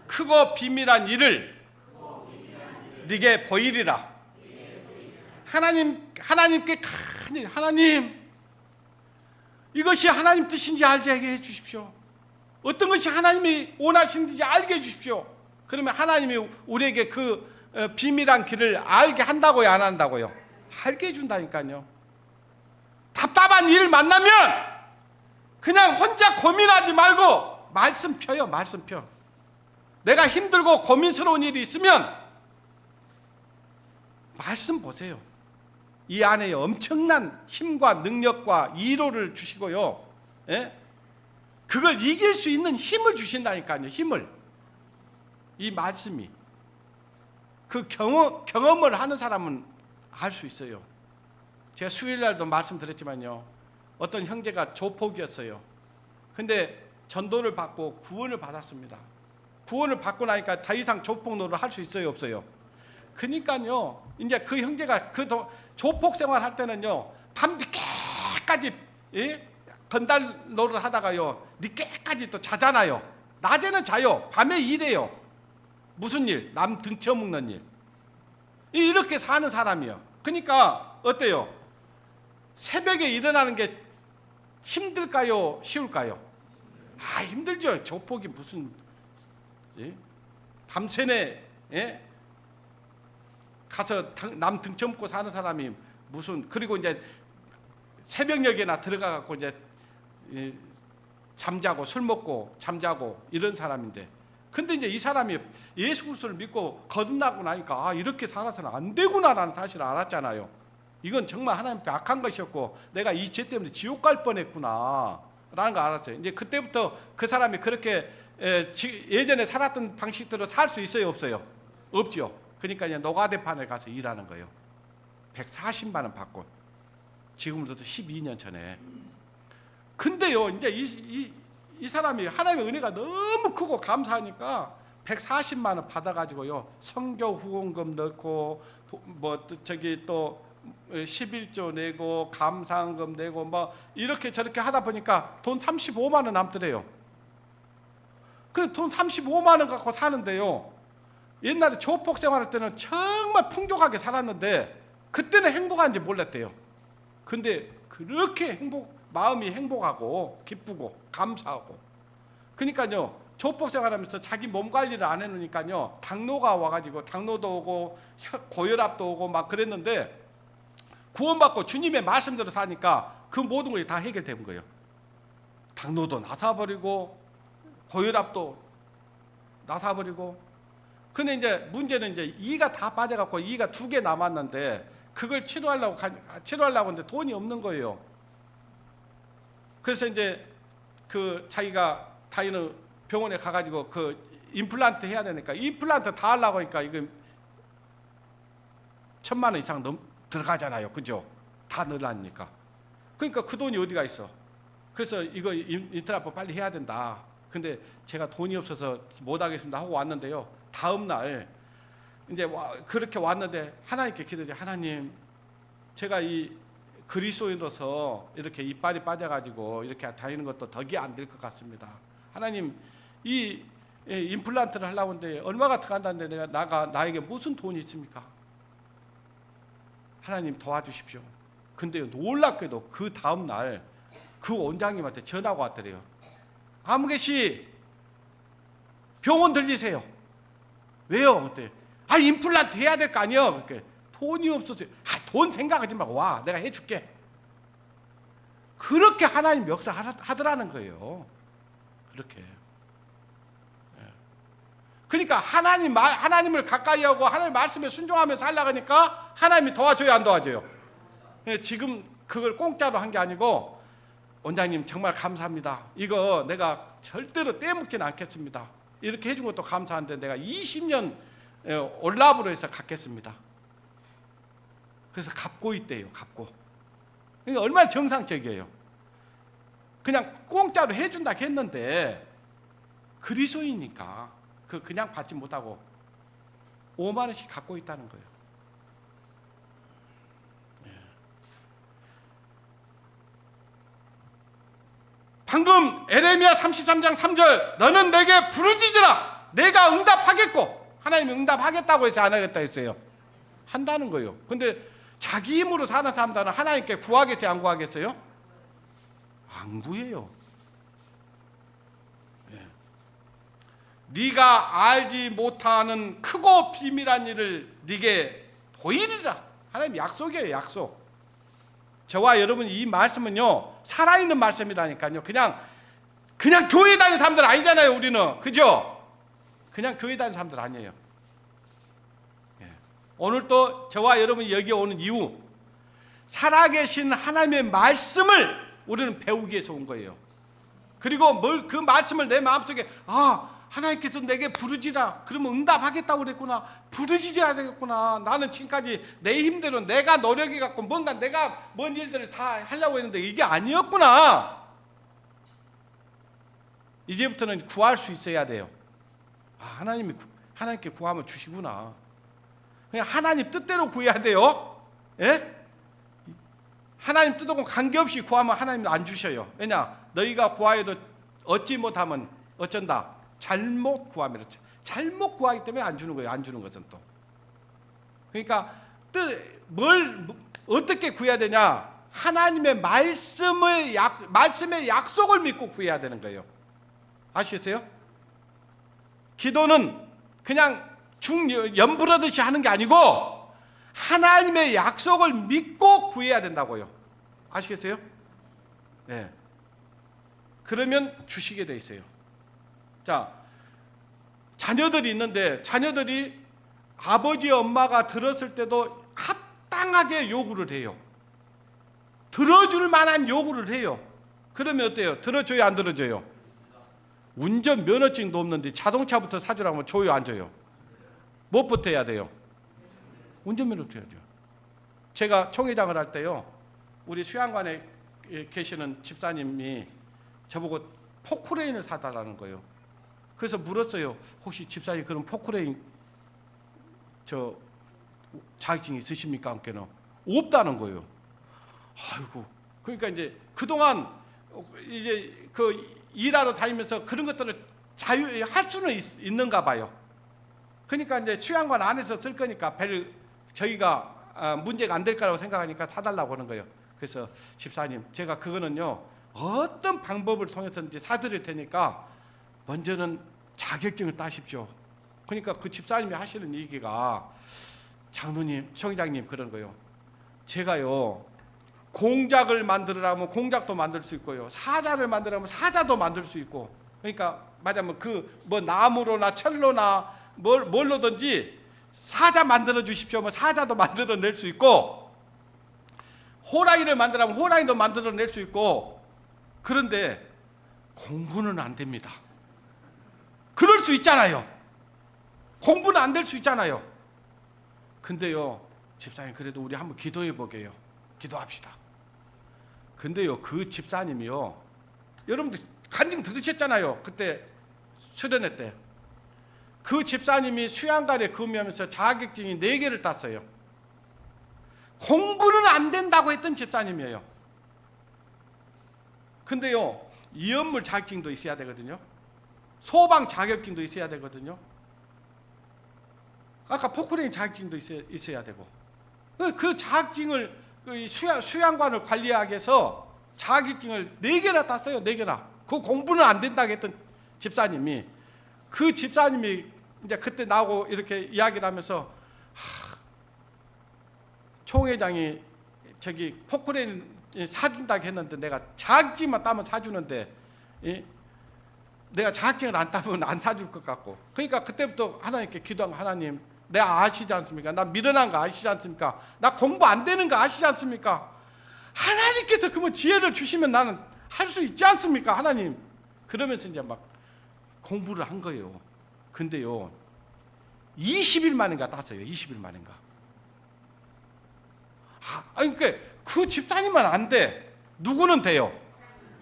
크고 비밀한 일을 네게 보이리라. 하나님께 큰 일, 하나님 이것이 하나님 뜻인지 알게 해 주십시오. 어떤 것이 하나님이 원하시는지 알게 해 주십시오. 그러면 하나님이 우리에게 그 비밀한 길을 알게 한다고요, 안 한다고요? 알게 해준다니까요. 답답한 일을 만나면 그냥 혼자 고민하지 말고 말씀 펴요. 말씀 펴. 내가 힘들고 고민스러운 일이 있으면 말씀 보세요. 이 안에 엄청난 힘과 능력과 위로를 주시고요, 예? 그걸 이길 수 있는 힘을 주신다니까요. 힘을. 이 말씀이 그 경험을 하는 사람은 알 수 있어요. 제가 수요일날도 말씀드렸지만요, 어떤 형제가 조폭이었어요. 근데 전도를 받고 구원을 받았습니다. 구원을 받고 나니까 더 이상 조폭 노릇을 할 수 있어요, 없어요? 그러니까요, 이제 그 형제가 그 조폭 생활 할 때는요, 밤 늦게까지, 예? 건달 노릇 하다가요, 늦게까지 또 자잖아요. 낮에는 자요, 밤에 일해요. 무슨 일? 남 등쳐 먹는 일. 이렇게 사는 사람이요. 그러니까 어때요? 새벽에 일어나는 게 힘들까요, 쉬울까요? 아, 힘들죠. 조폭이 무슨, 예? 밤새내, 예? 가서 남 등쳐먹고 사는 사람이 무슨, 그리고 이제 새벽녘에나 들어가 갖고 이제 잠자고 술 먹고 잠자고 이런 사람인데, 근데 이제 이 사람이 예수 그리스도를 믿고 거듭나고 나니까 아, 이렇게 살아서는 안 되구나라는 사실을 알았잖아요. 이건 정말 하나님께 악한 것이었고 내가 이 죄 때문에 지옥 갈 뻔했구나 라는 걸 알았어요. 이제 그때부터 그 사람이 그렇게 예전에 살았던 방식대로 살 수 있어요, 없어요? 없죠. 그러니까 이제 노가대판에 가서 일하는 거예요. 140만 원 받고, 지금으로부터 12년 전에. 근데요, 이제 이 사람이 하나님의 은혜가 너무 크고 감사하니까 140만 원 받아가지고요, 성교 후원금 넣고 뭐 저기 또 11조 내고 감사헌금 내고 뭐 이렇게 저렇게 하다 보니까 돈 35만 원 남더래요. 그 돈 35만 원 갖고 사는데요, 옛날에 조폭 생활할 때는 정말 풍족하게 살았는데 그때는 행복한지 몰랐대요. 근데 그렇게 마음이 행복하고 기쁘고 감사하고, 그러니까요, 조폭 생활하면서 자기 몸 관리를 안 해놓으니까요, 당뇨가 와가지고 당뇨도 오고 고혈압도 오고 막 그랬는데 구원받고 주님의 말씀대로 사니까 그 모든 것이 다 해결된 거예요. 당뇨도 나사버리고 고혈압도 나사버리고. 근데 이제 문제는 이제 이가 다 빠져갖고 이가 2개 남았는데 그걸 치료하려고 하는데 돈이 없는 거예요. 그래서 이제 그 자기가 다니는 병원에 가가지고 그 임플란트 해야 되니까 임플란트 다 하려고 하니까 이거 1,000만 원 이상 들어가잖아요, 그죠? 다 넣으려니까. 그러니까 그 돈이 어디가 있어? 그래서 이거 인트라포 빨리 해야 된다. 근데 제가 돈이 없어서 못 하겠습니다 하고 왔는데요, 다음 날 이제 그렇게 왔는데 하나님께 기도해. 하나님, 제가 이 그리스도인으로서 이렇게 이빨이 빠져가지고 이렇게 다니는 것도 덕이 안 될 것 같습니다. 하나님, 이 임플란트를 하려고 하는데 얼마가 들어간다는데 나에게 무슨 돈이 있습니까? 하나님 도와주십시오. 근데 놀랍게도 그 다음 날 그 원장님한테 전화가 왔더래요. 아무개씨, 병원 들리세요. 왜요? 그때 임플란트 해야 될 거 아니에요. 그러니까 돈이 없어서. 돈 생각하지 말고 와, 내가 해줄게. 그렇게 하나님 역사 하더라는 거예요. 그렇게. 그러니까 하나님을 가까이 하고 하나님 말씀에 순종하면서 살아가니까 하나님이 도와줘요, 안 도와줘요? 지금 그걸 공짜로 한 게 아니고, 원장님 정말 감사합니다. 이거 내가 절대로 떼먹지는 않겠습니다. 이렇게 해준 것도 감사한데 내가 20년 올라브로 해서 갚겠습니다. 그래서 갚고 있대요, 갚고. 그러니까 얼마나 정상적이에요. 그냥 공짜로 해준다 했는데 그리스도이니까 그냥 받지 못하고 5만 원씩 갖고 있다는 거예요. 방금 에레미야 33장 3절 너는 내게 부르짖으라 내가 응답하겠고, 하나님이 응답하겠다고 해서 안 하겠다 했어요. 한다는 거예요. 근데 자기 힘으로 사는 사람들은 하나님께 구하겠어요, 안 구하겠어요? 안 구해요. 네가 알지 못하는 크고 비밀한 일을 네게 보이리라. 하나님 약속이에요, 약속. 저와 여러분 이 말씀은요 살아있는 말씀이라니까요. 그냥 교회 다니는 사람들 아니잖아요, 우리는. 그죠? 그냥 교회 다니는 사람들 아니에요. 오늘 또 저와 여러분이 여기 오는 이유, 살아계신 하나님의 말씀을 우리는 배우기 위해서 온 거예요. 그리고 그 말씀을 내 마음속에, 하나님께서 내게 부르짖으라. 그러면 응답하겠다고 그랬구나. 부르짖어야 되겠구나. 나는 지금까지 내 힘대로 내가 노력해 갖고 뭔가 내가 뭔 일들을 다 하려고 했는데 이게 아니었구나. 이제부터는 구할 수 있어야 돼요. 하나님께 구하면 주시구나. 그냥 하나님 뜻대로 구해야 돼요. 예? 하나님 뜻하고 관계없이 구하면 하나님 안 주셔요. 왜냐? 너희가 구하여도 얻지 못하면 어쩐다? 잘못 구하면, 잘못 구하기 때문에 안 주는 거예요. 안 주는 것은 또. 그러니까 어떻게 구해야 되냐? 하나님의 말씀의 약속을 믿고 구해야 되는 거예요. 아시겠어요? 기도는 그냥 연부르듯이 하는 게 아니고 하나님의 약속을 믿고 구해야 된다고요. 아시겠어요? 네. 그러면 주시게 돼 있어요. 자, 자녀들이 있는데 자녀들이 아버지 엄마가 들었을 때도 합당하게 요구를 해요. 들어줄 만한 요구를 해요. 그러면 어때요? 들어줘요, 안 들어줘요? 운전 면허증도 없는데 자동차부터 사주라면 줘요, 안 줘요? 무엇부터 해야 돼요? 운전면허부터 해야죠. 제가 총회장을 할 때요, 우리 수양관에 계시는 집사님이 저보고 포크레인을 사달라는 거예요. 그래서 물었어요. 혹시 집사님 그럼 포크레인 자격증 있으십니까? 함께는 없다는 거예요. 아이고. 그러니까 이제 그동안 이제 일하러 다니면서 그런 것들을 자유할 수는 있는가 봐요. 그러니까 이제 수양관 안에서 쓸 거니까 저희가 문제가 안 될 거라고 생각하니까 사달라고 하는 거예요. 그래서 집사님, 제가 그거는요 어떤 방법을 통해서든지 사드릴 테니까 먼저는 자격증을 따십시오. 그러니까 그 집사님이 하시는 얘기가, 장로님, 총회장님 그런 거예요. 제가요 공작을 만들으라면 공작도 만들 수 있고요, 사자를 만들라면 사자도 만들 수 있고, 그러니까 말하자면 나무로나 철로나 뭘로든지 사자 만들어 주십시오. 사자도 만들어낼 수 있고, 호랑이를 만들라면 호랑이도 만들어낼 수 있고, 그런데 공부는 안 됩니다. 그럴 수 있잖아요. 공부는 안 될 수 있잖아요. 근데요, 집사님 그래도 우리 한번 기도해 보게요. 기도합시다. 근데요, 그 집사님이요, 여러분들 간증 들으셨잖아요. 그때 수련회 때. 그 집사님이 수양관에 근무하면서 자격증이 4개를 땄어요. 공부는 안 된다고 했던 집사님이에요. 근데요, 이연물 자격증도 있어야 되거든요. 소방 자격증도 있어야 되거든요. 아까 포크레인 자격증도 있어야 되고, 그 자격증을 수양관을 관리하기 위해서 자격증을 4개나 땄어요. 4개나. 그 공부는 안 된다고 했던 집사님이, 그 집사님이 이제 그때 나오고 이렇게 이야기를 하면서, 총회장이 저기 포크레인 사준다고 했는데 내가 자격증만 따면 사주는데 내가 자격증을 안 따면 안 사줄 것 같고, 그러니까 그때부터 하나님께 기도한 거, 하나님 내가 아시지 않습니까? 나 미련한 거 아시지 않습니까? 나 공부 안 되는 거 아시지 않습니까? 하나님께서 그러면 지혜를 주시면 나는 할 수 있지 않습니까? 하나님. 그러면서 이제 막 공부를 한 거예요. 근데요 20일 만인가 땄어요. 20일 만인가. 아니 그러니까 그 집사님만 안 돼. 누구는 돼요?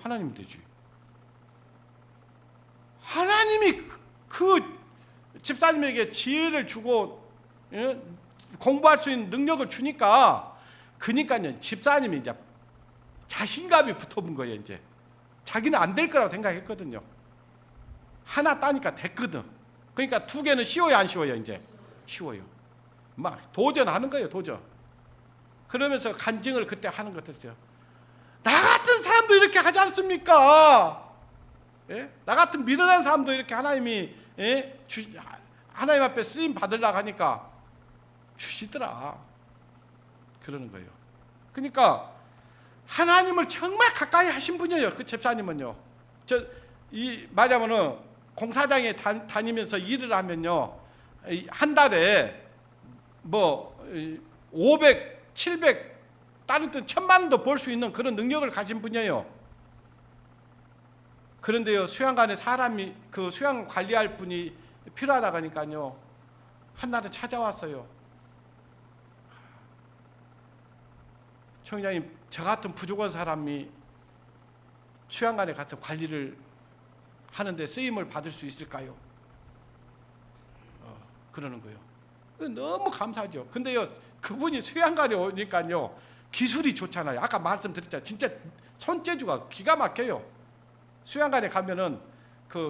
하나님 되지. 하나님이 그 집사님에게 지혜를 주고 공부할 수 있는 능력을 주니까, 그러니까요 집사님이 이제 자신감이 붙어본 거예요. 이제 자기는 안 될 거라고 생각했거든요. 하나 따니까 됐거든. 그러니까 2개는 쉬워요, 안 쉬워요? 이제 쉬워요. 막 도전하는 거예요, 도전. 그러면서 간증을 그때 하는 것 같았어요. 나 같은 사람도 이렇게 하지 않습니까? 예? 나 같은 미련한 사람도 이렇게 하나님이 하나님 앞에 쓰임 받으려고 하니까 주시더라. 그러는 거예요. 그러니까 하나님을 정말 가까이 하신 분이에요. 그 집사님은요. 말하자면은 공사장에 다니면서 일을 하면요, 한 달에 뭐 500, 700, 다른 때 1000만 원도 벌 수 있는 그런 능력을 가진 분이에요. 그런데요, 수양관에 사람이 그 수양 관리할 분이 필요하다 하니까요, 한날은 찾아왔어요. 총장님, 저 같은 부족한 사람이 수양관에 가서 관리를 하는데 쓰임을 받을 수 있을까요? 그러는 거예요. 너무 감사하죠. 근데요, 그분이 수양관에 오니까요, 기술이 좋잖아요. 아까 말씀드렸잖아요. 진짜 손재주가 기가 막혀요. 수양관에 가면은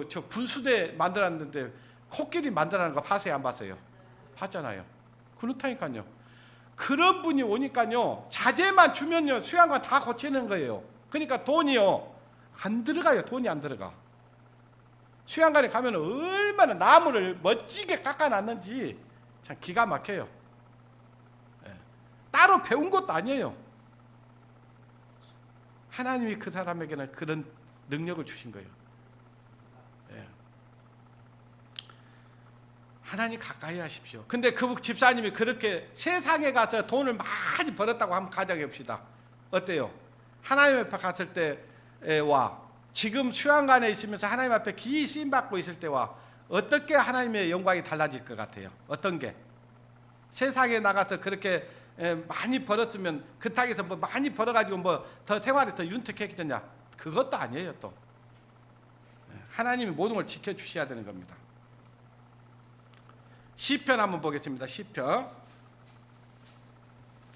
저 분수대 만들었는데 코끼리 만들어낸 거 봤어요, 안 봤어요? 봤잖아요. 그렇다니까요. 그런 분이 오니까요, 자재만 주면요, 수양관 다 고치는 거예요. 그러니까 돈이요, 안 들어가요. 돈이 안 들어가. 수양관에 가면 얼마나 나무를 멋지게 깎아놨는지 참 기가 막혀요. 따로 배운 것도 아니에요. 하나님이 그 사람에게는 그런 능력을 주신 거예요. 하나님 가까이 하십시오. 근데 그 집사님이 그렇게 세상에 가서 돈을 많이 벌었다고 한번 가정해 봅시다. 어때요? 하나님 앞에 갔을 때와 지금 수양관에 있으면서 하나님 앞에 기이 쓰임 받고 있을 때와 어떻게 하나님의 영광이 달라질 것 같아요? 어떤 게? 세상에 나가서 그렇게 많이 벌었으면 그 땅에서 뭐 많이 벌어가지고 뭐 더 생활이 더 윤택했겠냐? 그것도 아니에요. 또 하나님이 모든 걸 지켜주셔야 되는 겁니다. 시편 한번 보겠습니다. 시편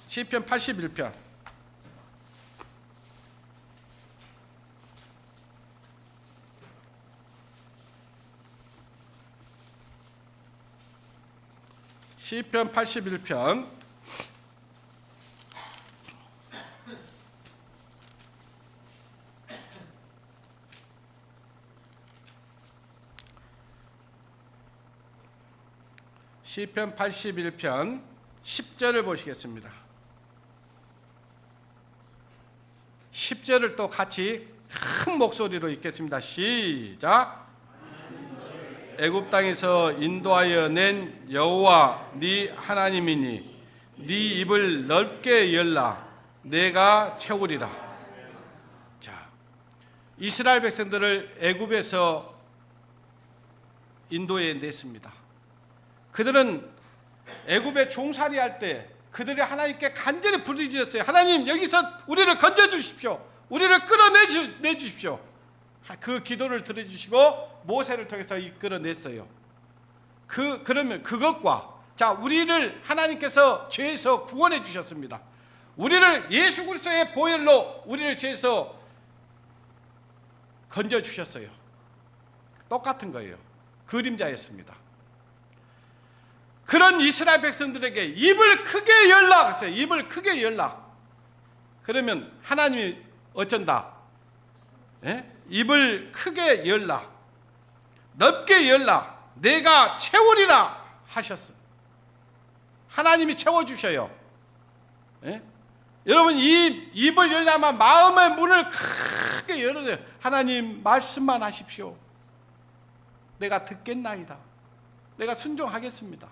81편. 시편 81편 81편 10절을 보시겠습니다. 10절을 또 같이 큰 목소리로 읽겠습니다. 시작. 애굽 땅에서 인도하여 낸 여호와 네 하나님이니 네 입을 넓게 열라 내가 채우리라. 자, 이스라엘 백성들을 애굽에서 인도에 냈습니다. 그들은 애굽에 종살이 할 때 그들이 하나님께 간절히 부르짖었어요. 하나님, 여기서 우리를 건져 주십시오. 우리를 끌어내 주십시오. 그 기도를 들어주시고 모세를 통해서 이끌어냈어요. 그러면 그것과 우리를 하나님께서 죄에서 구원해 주셨습니다. 우리를 예수 그리스도의 보혈로 우리를 죄에서 건져 주셨어요. 똑같은 거예요. 그림자였습니다. 그런 이스라엘 백성들에게 입을 크게 열라 그랬어요. 입을 크게 열라. 그러면 하나님이 어쩐다? 입을 크게 열라, 넓게 열라, 내가 채우리라 하셨어. 하나님이 채워주셔요. 여러분, 이 입을 열려면 마음의 문을 크게 열어요. 하나님 말씀만 하십시오. 내가 듣겠나이다. 내가 순종하겠습니다.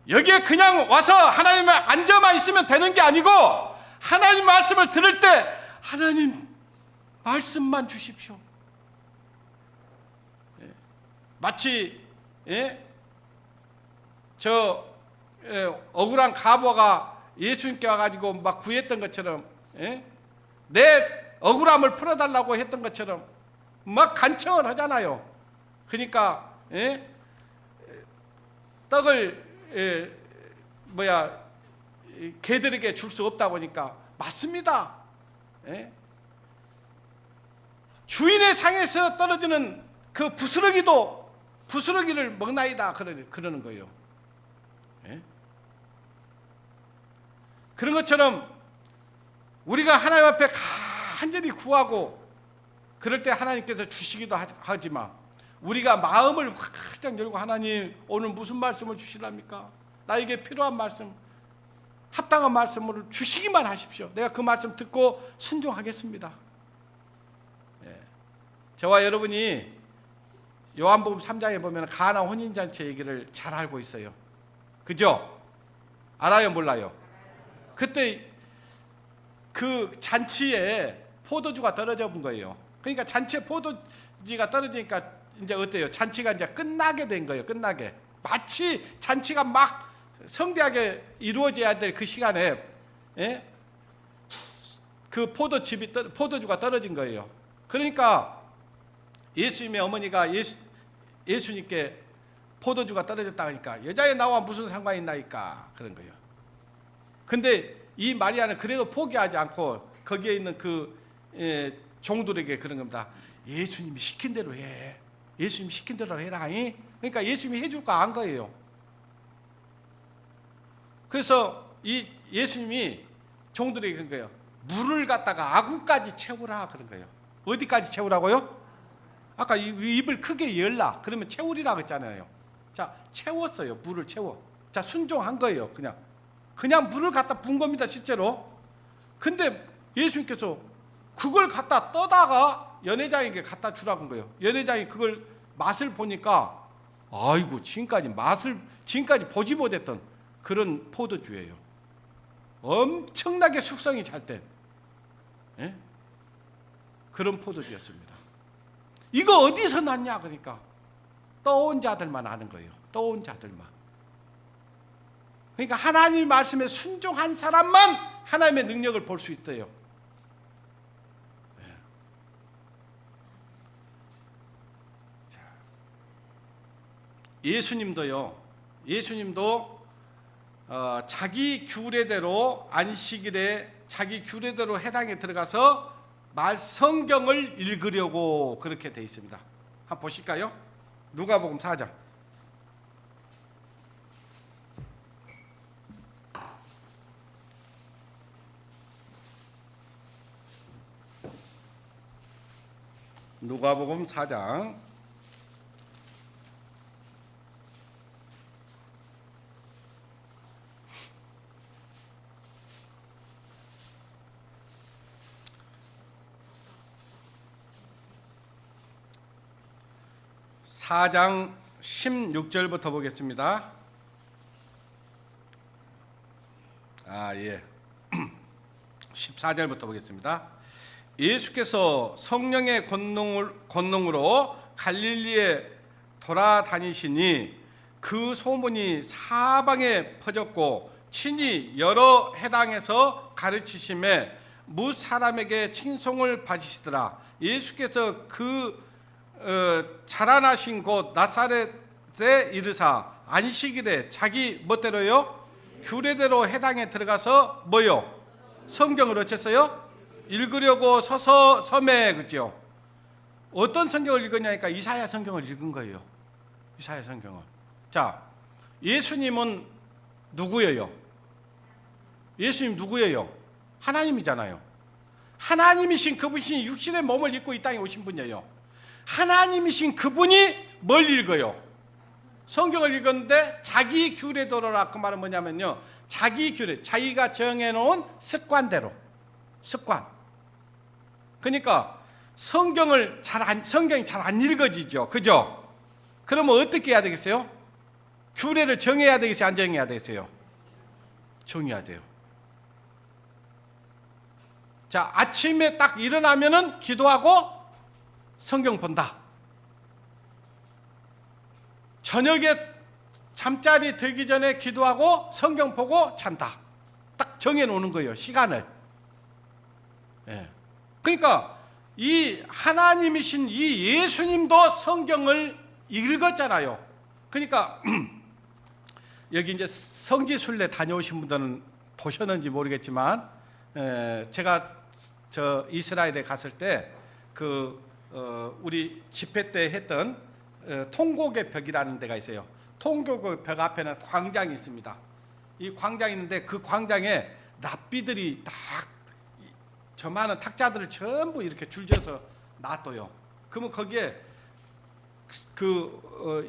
여기에 그냥 와서 하나님의 앉아만 있으면 되는 게 아니고 하나님 말씀을 들을 때 하나님 말씀만 주십시오. 마치 억울한 가보가 예수님께 와가지고 막 구했던 것처럼 내 억울함을 풀어달라고 했던 것처럼 막 간청을 하잖아요. 그러니까 떡을 개들에게 줄 수 없다고 하니까 맞습니다. 예? 주인의 상에서 떨어지는 그 부스러기를 먹나이다 그러는 거예요. 예? 그런 것처럼 우리가 하나님 앞에 간절히 구하고 그럴 때 하나님께서 주시기도 하지만 우리가 마음을 활짝 열고 하나님 오늘 무슨 말씀을 주시랍니까? 나에게 필요한 말씀, 합당한 말씀을 주시기만 하십시오. 내가 그 말씀 듣고 순종하겠습니다. 예. 저와 여러분이 요한복음 3장에 보면 가나 혼인잔치 얘기를 잘 알고 있어요. 그죠? 알아요, 몰라요? 그때 그 잔치에 포도주가 떨어져 본 거예요. 그러니까 잔치에 포도주가 떨어지니까 이제 어때요? 잔치가 이제 끝나게 된 거예요. 끝나게. 마치 잔치가 막 성대하게 이루어져야 될 그 시간에 예? 그 포도주가 떨어진 거예요. 그러니까 예수님의 어머니가 예수님께 포도주가 떨어졌다 하니까 여자의 나와 무슨 상관이 있나이까 그런 거예요. 근데 이 마리아는 그래도 포기하지 않고 거기에 있는 그 종들에게 그런 겁니다. 예수님이 시킨 대로 해. 예수님이 시킨 대로 해라. 그러니까 예수님이 해줄 거 안 거예요. 그래서 이 예수님이 종들에게 그런 거예요. 물을 갖다가 아구까지 채우라 그런 거예요. 어디까지 채우라고요? 아까 입을 크게 열라 그러면 채우리라 그랬잖아요. 자, 채웠어요. 물을 채워. 자, 순종한 거예요. 그냥 물을 갖다 분 겁니다, 실제로. 근데 예수님께서 그걸 갖다 떠다가 연회장에게 갖다 주라고 한 거예요. 연회장이 그걸 맛을 보니까 아이고 지금까지 보지 못했던 그런 포도주예요. 엄청나게 숙성이 잘 된 그런 포도주였습니다. 이거 어디서 났냐 그러니까 떠온 자들만 아는 거예요. 떠온 자들만. 그러니까 하나님 말씀에 순종한 사람만 하나님의 능력을 볼 수 있대요. 예수님도 자기 규례대로 안식일에 자기 규례대로 해당에 들어가서 성경을 읽으려고 그렇게 돼 있습니다. 한번 보실까요? 누가복음 4장. 누가복음 4장 4장 16절부터 보겠습니다. 14절부터 보겠습니다. 예수께서 성령의 권능으로 갈릴리에 돌아다니시니 그 소문이 사방에 퍼졌고 친히 여러 해당에서 가르치심에 무 사람에게 칭송을 받으시더라. 예수께서 그 자라나신 곳 나사렛에 이르사 안식일에 자기 멋대로요 규례대로 해당에 들어가서 뭐요? 성경을 어쨌어요? 읽으려고 서서 섬에 그죠? 어떤 성경을 읽었냐니까 이사야 성경을 읽은 거예요. 이사야 성경을. 자, 예수님은 누구예요? 예수님 누구예요? 하나님이잖아요. 하나님이신 그분이 육신의 몸을 입고 이 땅에 오신 분이에요. 하나님이신 그분이 뭘 읽어요? 성경을 읽었는데 자기 규례대로라. 그 말은 뭐냐면요, 자기 규례, 자기가 정해놓은 습관대로. 습관. 그러니까 성경이 잘 안 읽어지죠. 그죠? 그러면 어떻게 해야 되겠어요? 규례를 정해야 되겠어요? 안 정해야 되겠어요? 정해야 돼요. 자, 아침에 딱 일어나면은 기도하고 성경 본다. 저녁에 잠자리 들기 전에 기도하고 성경 보고 잔다. 딱 정해놓는 거예요, 시간을. 그러니까 이 하나님이신 이 예수님도 성경을 읽었잖아요. 그러니까 여기 이제 성지순례 다녀오신 분들은 보셨는지 모르겠지만 제가 저 이스라엘에 갔을 때 우리 집회 때 했던 통곡의 벽이라는 데가 있어요. 통곡의 벽 앞에는 광장이 있습니다. 이 광장이 있는데 그 광장에 랍비들이 딱 저 많은 탁자들을 전부 이렇게 줄져서 놔둬요. 그러면 거기에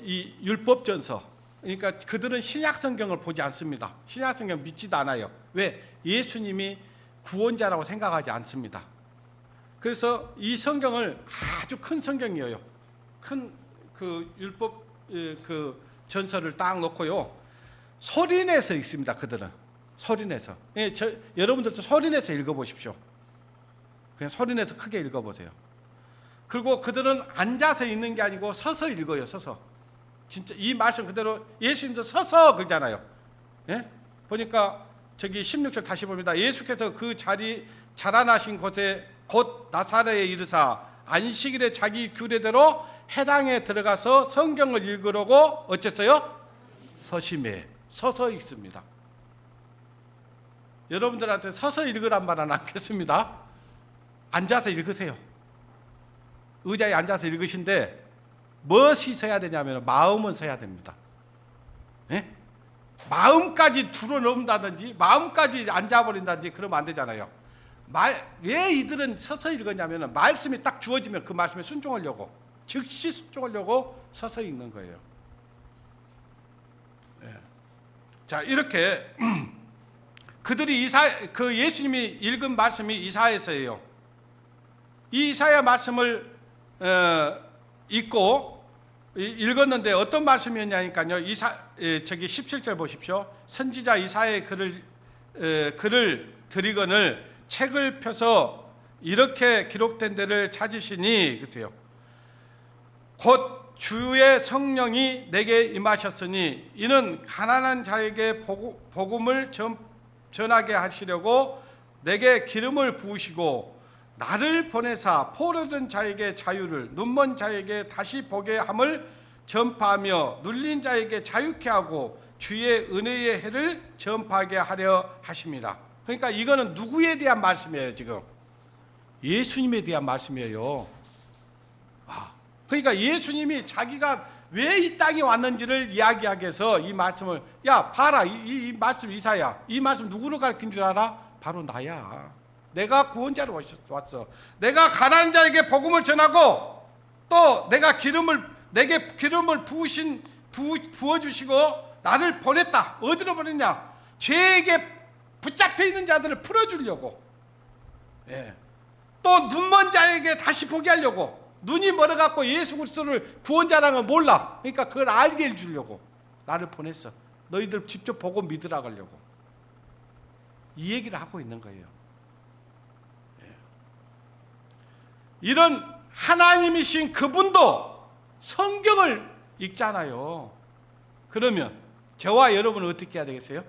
이 율법전서, 그러니까 그들은 신약 성경을 보지 않습니다. 신약 성경 믿지도 않아요. 왜? 예수님이 구원자라고 생각하지 않습니다. 그래서 이 성경을 아주 큰 성경이에요. 큰 그 율법 그 전서를 딱 놓고요. 소리내서 읽습니다. 그들은 소리내서. 예, 여러분들도 소리내서 읽어보십시오. 그냥 소리내서 크게 읽어보세요. 그리고 그들은 앉아서 읽는 게 아니고 서서 읽어요. 서서. 진짜 이 말씀 그대로 예수님도 서서 그러잖아요. 예? 보니까 저기 16절 다시 봅니다. 예수께서 그 자라나신 곳에 곧 나사렛에 이르사 안식일에 자기 규례대로 해당에 들어가서 성경을 읽으려고 어쨌어요? 서심해. 서서 읽습니다. 여러분들한테 서서 읽으란 말은 않겠습니다. 앉아서 읽으세요. 의자에 앉아서 읽으신데 무엇이 서야 되냐면 마음은 서야 됩니다. 예? 마음까지 들어놓는다든지 마음까지 앉아버린다든지 그러면 안 되잖아요. 왜 이들은 서서 읽었냐면 말씀이 딱 주어지면 그 말씀에 순종하려고, 즉시 순종하려고 서서 읽는 거예요. 예. 자, 이렇게 그들이 그 예수님이 읽은 말씀이 이사야서예요. 이 이사야 말씀을 읽고 읽었는데 어떤 말씀이었냐니까요. 저기 17절 보십시오. 선지자 이사야의 글을 드리거늘 책을 펴서 이렇게 기록된 데를 찾으시니, 그러세요. 곧 주의 성령이 내게 임하셨으니 이는 가난한 자에게 복음을 전하게 하시려고 내게 기름을 부으시고 나를 보내사 포로된 자에게 자유를, 눈먼 자에게 다시 보게 함을 전파하며 눌린 자에게 자유케 하고 주의 은혜의 해를 전파하게 하려 하십니다. 그러니까 이거는 누구에 대한 말씀이에요? 지금 예수님에 대한 말씀이에요. 그러니까 예수님이 자기가 왜 이 땅에 왔는지를 이야기하기 위해서 이 말씀을, 야 봐라, 이 말씀 이사야, 이 말씀 누구를 가르친 줄 알아? 바로 나야. 내가 구원자로 왔어. 내가 가난한 자에게 복음을 전하고 또 내게 기름을 부어주시고 나를 보냈다. 어디로 보냈냐? 죄에게 붙잡혀 있는 자들을 풀어주려고. 예. 또 눈먼 자에게 다시 보게 하려고. 눈이 멀어갖고 예수 그리스도를 구원자라는 걸 몰라. 그러니까 그걸 알게 해주려고 나를 보냈어. 너희들 직접 보고 믿으라 하려고. 이 얘기를 하고 있는 거예요. 이런 하나님이신 그분도 성경을 읽잖아요. 그러면 저와 여러분은 어떻게 해야 되겠어요?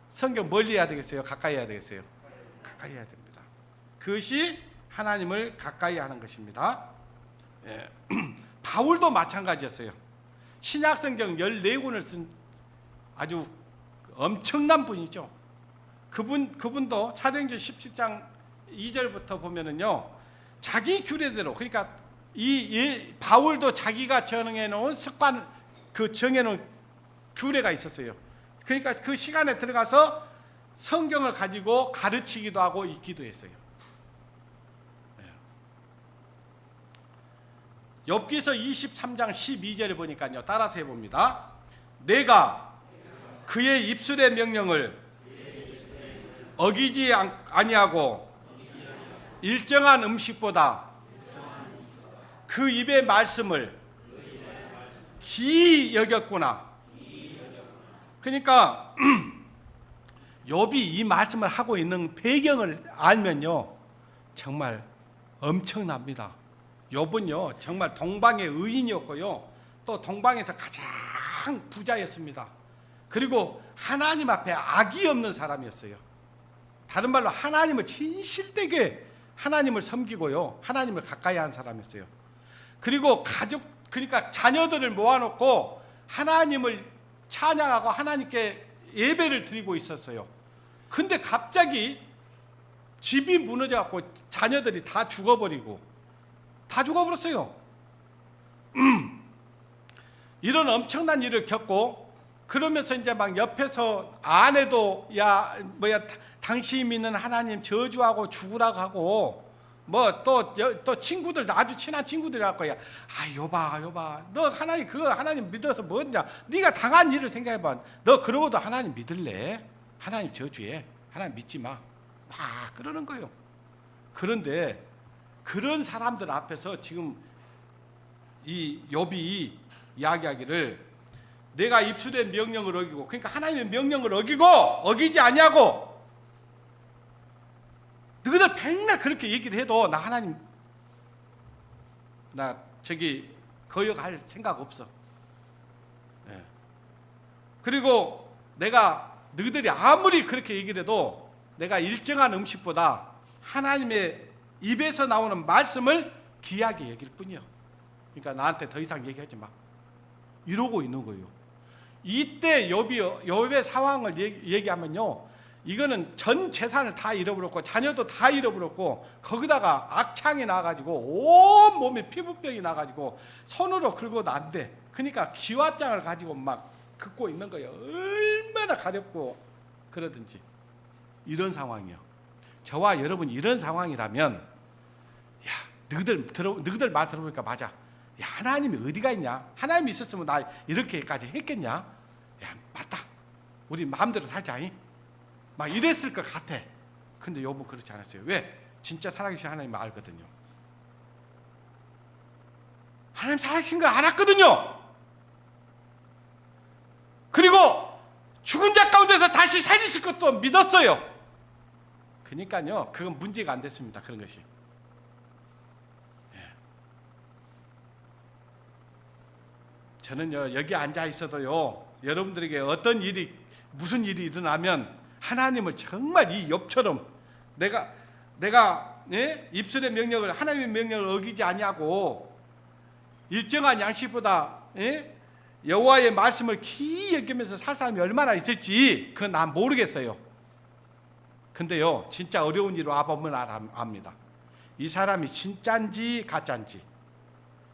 성경 멀리 해야 되겠어요? 가까이 해야 되겠어요? 가까이 해야 됩니다. 그것이 하나님을 가까이 하는 것입니다. 예. 바울도 마찬가지였어요. 신약성경 14권을 쓴 아주 엄청난 분이죠. 그분도 사도행전 17장 2절부터 보면은요, 자기 규례대로, 그러니까 바울도 자기가 정해 놓은 습관, 정해 놓은 규례가 있었어요. 그러니까 그 시간에 들어가서 성경을 가지고 가르치기도 하고 읽기도 했어요. 욥기서 23장 12절에 보니까요, 따라서 해봅니다. 내가 그의 입술의 명령을 어기지 아니하고 일정한 음식보다 그 입의 말씀을 기이 여겼구나. 그러니까 욥이 이 말씀을 하고 있는 배경을 알면요, 정말 엄청납니다. 욥은요 정말 동방의 의인이었고요, 또 동방에서 가장 부자였습니다. 그리고 하나님 앞에 악이 없는 사람이었어요. 다른 말로 하나님을 진실되게 하나님을 섬기고요, 하나님을 가까이 하는 사람이었어요. 그리고 그러니까 자녀들을 모아놓고 하나님을 찬양하고 하나님께 예배를 드리고 있었어요. 근데 갑자기 집이 무너져갖고 자녀들이 다 죽어버리고 다 죽어버렸어요. 이런 엄청난 일을 겪고 그러면서 이제 막 옆에서 아내도 야 뭐야 당신이 믿는 하나님 저주하고 죽으라고 하고 뭐 또 친구들 아주 친한 친구들이 할 거야. 아 여봐 너 하나님 그거 하나님 믿어서 뭐냐 네가 당한 일을 생각해봐. 너 그러고도 하나님 믿을래? 하나님 저주해. 하나님 믿지 마. 막 그러는 거예요. 그런데 그런 사람들 앞에서 지금 이 욥이 이야기하기를 내가 입수된 명령을 어기고, 그러니까 하나님의 명령을 어기고 어기지 아니하고 너희들 백날 그렇게 얘기를 해도 나 하나님 나 저기 거역할 생각 없어. 예. 그리고 내가 너희들이 아무리 그렇게 얘기를 해도 내가 일정한 음식보다 하나님의 입에서 나오는 말씀을 귀하게 여길 뿐이야. 그러니까 나한테 더 이상 얘기하지 마. 이러고 있는 거예요. 이때 욥의 상황을 얘기하면요, 이거는 전 재산을 다 잃어버렸고 자녀도 다 잃어버렸고 거기다가 악창이 나가지고 온 몸에 피부병이 나가지고 손으로 긁어도 안 돼. 그러니까 기와장을 가지고 막 긁고 있는 거예요. 얼마나 가렵고 그러든지. 이런 상황이요. 저와 여러분이 이런 상황이라면, 야, 너희들 말 들어보니까 맞아. 야, 하나님이 어디가 있냐? 하나님이 있었으면 나 이렇게까지 했겠냐? 야, 맞다. 우리 마음대로 살자잉. 막 이랬을 것 같아. 근데 욥은 그렇지 않았어요. 왜? 진짜 살아계신 하나님을 알거든요. 하나님 살아계신 거 알았거든요. 그리고 죽은 자 가운데서 다시 살리실 것도 믿었어요. 그러니까요, 그건 문제가 안 됐습니다. 그런 것이. 저는요, 여기 앉아 있어도요, 여러분들에게 어떤 일이, 무슨 일이 일어나면 하나님을 정말 이 욥처럼 내가 입술의 명령을, 하나님의 명령을 어기지 아니하고 일정한 양식보다 여호와의 말씀을 귀히 여기면서 살 사람이 얼마나 있을지 그건 난 모르겠어요. 근데요, 진짜 어려운 일을 와보면 압니다. 이 사람이 진짜인지 가짜인지,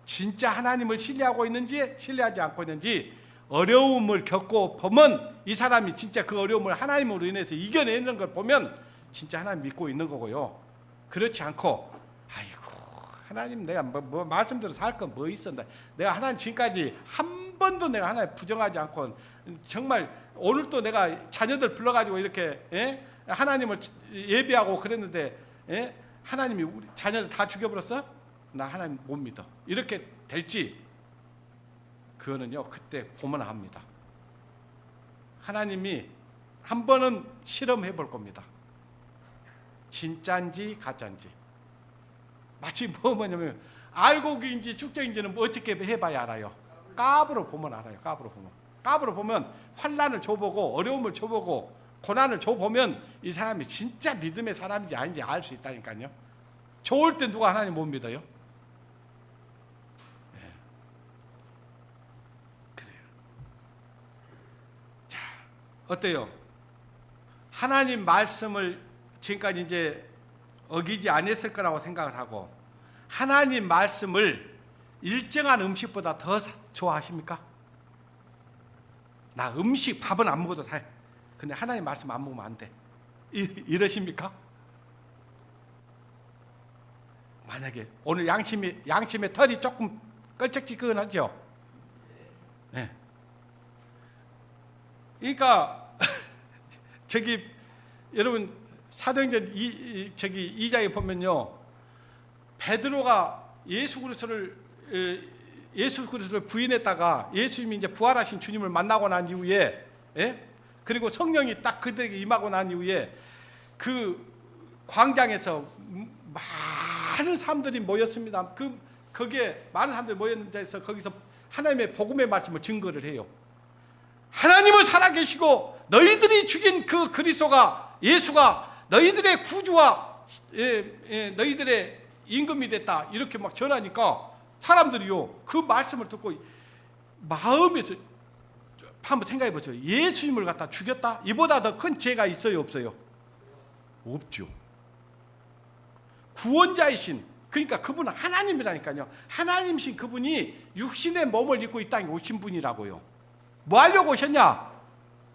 진짜 하나님을 신뢰하고 있는지 신뢰하지 않고 있는지 어려움을 겪고 보면 이 사람이 진짜 그 어려움을 하나님으로 인해서 이겨내는 걸 보면 진짜 하나님 믿고 있는 거고요. 그렇지 않고 아이고 하나님 내가 뭐 말씀대로 살 건 뭐 있어. 내가 하나님 지금까지 한 번도 내가 하나님 부정하지 않고 정말 오늘 또 내가 자녀들 불러가지고 이렇게 하나님을 예배하고 그랬는데 하나님이 우리 자녀들 다 죽여버렸어? 나 하나님 못 믿어. 이렇게 될지 그거는요 그때 보면 합니다. 하나님이 한 번은 실험해 볼 겁니다. 진짜인지 가짜인지. 마치 뭐냐면 알곡인지 축적인지는 뭐 어떻게 해봐야 알아요. 값으로 보면 알아요. 값으로 보면 환난을 줘보고 어려움을 줘보고 고난을 줘보면 이 사람이 진짜 믿음의 사람인지 아닌지 알 수 있다니까요. 좋을 때 누가 하나님 못 믿어요? 어때요? 하나님 말씀을 지금까지 이제 어기지 않았을 거라고 생각을 하고 하나님 말씀을 일정한 음식보다 더 좋아하십니까? 나 음식 밥은 안 먹어도 돼. 근데 하나님 말씀 안 먹으면 안 돼. 이러십니까? 만약에 오늘 양심의 털이 조금 끌적지근하죠? 네. 그러니까 저기 여러분 사도행전 2장에 보면요, 베드로가 예수 그리스도를 부인했다가 예수님이 이제 부활하신 주님을 만나고 난 이후에 그리고 성령이 딱 그들에게 임하고 난 이후에 그 광장에서 많은 사람들이 모였습니다. 거기에 많은 사람들이 모였는데 거기서 하나님의 복음의 말씀을 증거를 해요. 하나님은 살아계시고 너희들이 죽인 그 그리스도가 예수가 너희들의 구주와 너희들의 임금이 됐다 이렇게 막 전하니까 사람들이요 그 말씀을 듣고 마음에서 한번 생각해 보세요. 예수님을 갖다 죽였다? 이보다 더 큰 죄가 있어요 없어요? 없죠. 구원자이신, 그러니까 그분은 하나님이라니까요. 하나님이신 그분이 육신의 몸을 입고 이 땅에 오신 분이라고요. 뭐 하려고 오셨냐?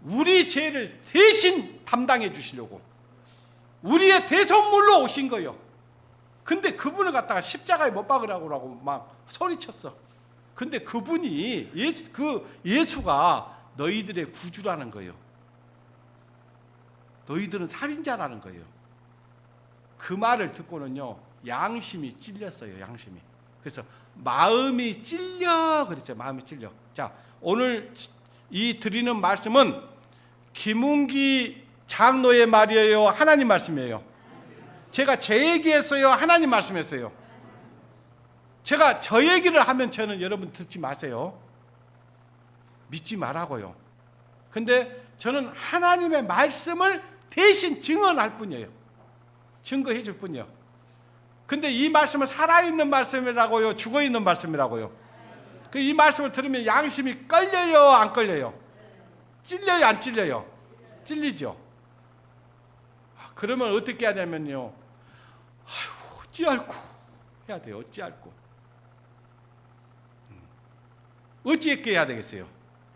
우리 죄를 대신 담당해 주시려고, 우리의 대속물로 오신 거예요. 근데 그분을 갖다가 십자가에 못 박으라고 막 소리쳤어. 근데 그분이 예수가 너희들의 구주라는 거예요. 너희들은 살인자라는 거예요. 그 말을 듣고는요, 양심이 찔렸어요. 양심이. 그래서 마음이 찔려 그랬죠. 마음이 찔려. 자, 오늘 이 드리는 말씀은 김웅기 장로의 말이에요, 하나님 말씀이에요? 제가 제 얘기했어요, 하나님 말씀했어요? 제가 저 얘기를 하면 저는 여러분 듣지 마세요. 믿지 말라고요. 근데 저는 하나님의 말씀을 대신 증언할 뿐이에요. 증거해 줄 뿐이에요. 근데 이 말씀은 살아있는 말씀이라고요, 죽어있는 말씀이라고요? 이 말씀을 들으면 양심이 끌려요, 안 끌려요? 찔려요, 안 찔려요? 찔리죠. 그러면 어떻게 해야 되냐면요, 아이고, 어찌할꼬 해야 돼요. 어찌할꼬. 어찌했게 해야 되겠어요?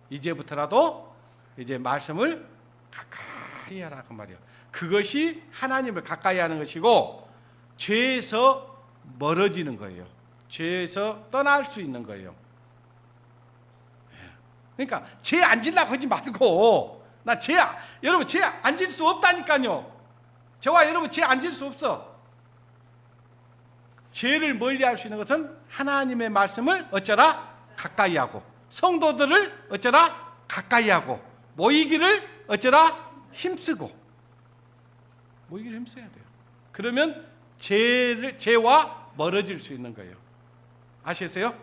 이제부터라도 이제 말씀을 가까이 하라 그 말이에요. 그것이 하나님을 가까이 하는 것이고, 죄에서 멀어지는 거예요. 죄에서 떠날 수 있는 거예요. 그러니까 죄 안 지려고 하지 말고, 여러분 죄 안 질 수 없다니까요. 저와 여러분 죄 안 질 수 없어. 죄를 멀리할 수 있는 것은 하나님의 말씀을 어쩌라? 가까이 하고, 성도들을 어쩌라? 가까이 하고, 모이기를 어쩌라? 힘쓰고. 모이기를 힘써야 돼요. 그러면 죄와 멀어질 수 있는 거예요. 아시겠어요?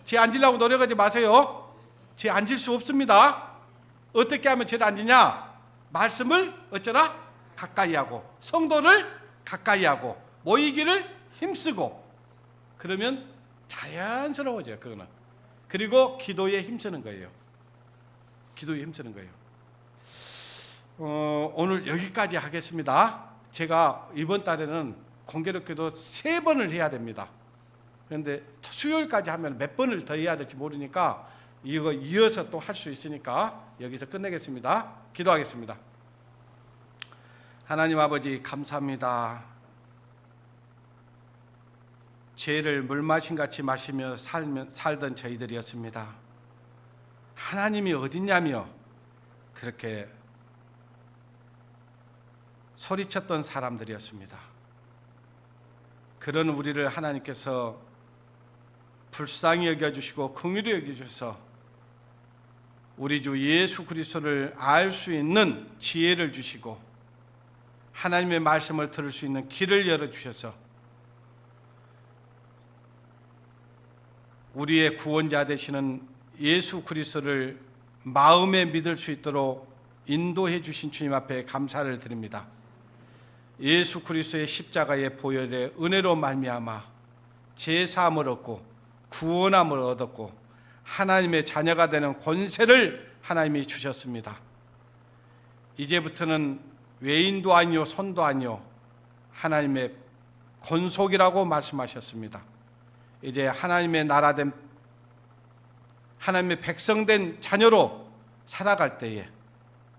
죄 안 지려고 노력하지 마세요. 죄 안 질 수 없습니다. 어떻게 하면 죄를 안 지냐? 말씀을 어쩌라? 가까이 하고, 성도를 가까이 하고, 모이기를 힘쓰고. 그러면 자연스러워져요, 그거는. 그리고 기도에 힘쓰는 거예요. 기도에 힘쓰는 거예요. 오늘 여기까지 하겠습니다. 제가 이번 달에는 공개롭게도 3번을 해야 됩니다. 그런데 수요일까지 하면 몇 번을 더 해야 될지 모르니까 이거 이어서 또 할 수 있으니까 여기서 끝내겠습니다. 기도하겠습니다. 하나님 아버지, 감사합니다. 죄를 물마신같이 마시며 살던 저희들이었습니다. 하나님이 어딨냐며 그렇게 소리쳤던 사람들이었습니다. 그런 우리를 하나님께서 불쌍히 여겨주시고 긍휼히 여겨주셔서 우리 주 예수 그리스도를 알 수 있는 지혜를 주시고 하나님의 말씀을 들을 수 있는 길을 열어주셔서 우리의 구원자 되시는 예수 그리스도를 마음에 믿을 수 있도록 인도해 주신 주님 앞에 감사를 드립니다. 예수 그리스도의 십자가의 보혈의 은혜로 말미암아 죄사함을 얻고 구원함을 얻었고 하나님의 자녀가 되는 권세를 하나님이 주셨습니다. 이제부터는 외인도 아니요 손도 아니요 하나님의 권속이라고 말씀하셨습니다. 이제 하나님의 나라된 하나님의 백성된 자녀로 살아갈 때에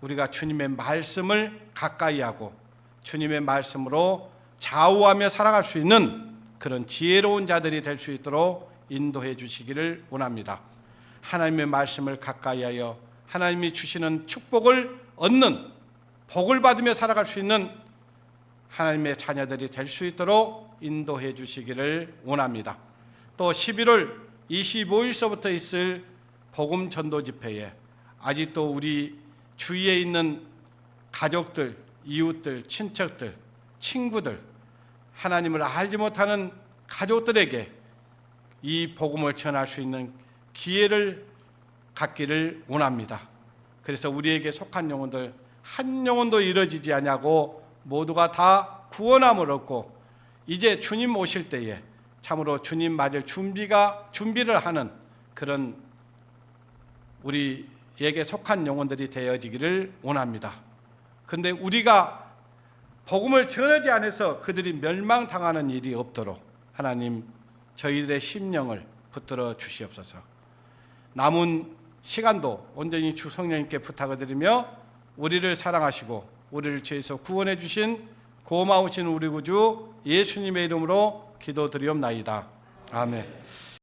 우리가 주님의 말씀을 가까이 하고 주님의 말씀으로 좌우하며 살아갈 수 있는 그런 지혜로운 자들이 될 수 있도록 인도해 주시기를 원합니다. 하나님의 말씀을 가까이 하여 하나님이 주시는 축복을 얻는, 복을 받으며 살아갈 수 있는 하나님의 자녀들이 될 수 있도록 인도해 주시기를 원합니다. 또 11월 25일서부터 있을 복음 전도 집회에 아직도 우리 주위에 있는 가족들, 이웃들, 친척들, 친구들, 하나님을 알지 못하는 가족들에게 이 복음을 전할 수 있는 기회를 갖기를 원합니다. 그래서 우리에게 속한 영혼들 한 영혼도 잃어지지 아니하고 모두가 다 구원함을 얻고 이제 주님 오실 때에 참으로 주님 맞을 준비를 하는 그런 우리에게 속한 영혼들이 되어지기를 원합니다. 그런데 우리가 복음을 전하지 않아서 그들이 멸망당하는 일이 없도록 하나님 저희들의 심령을 붙들어 주시옵소서. 남은 시간도 온전히 주 성령님께 부탁을 드리며 우리를 사랑하시고 우리를 죄에서 구원해 주신 고마우신 우리 구주 예수님의 이름으로 기도드리옵나이다. 아멘.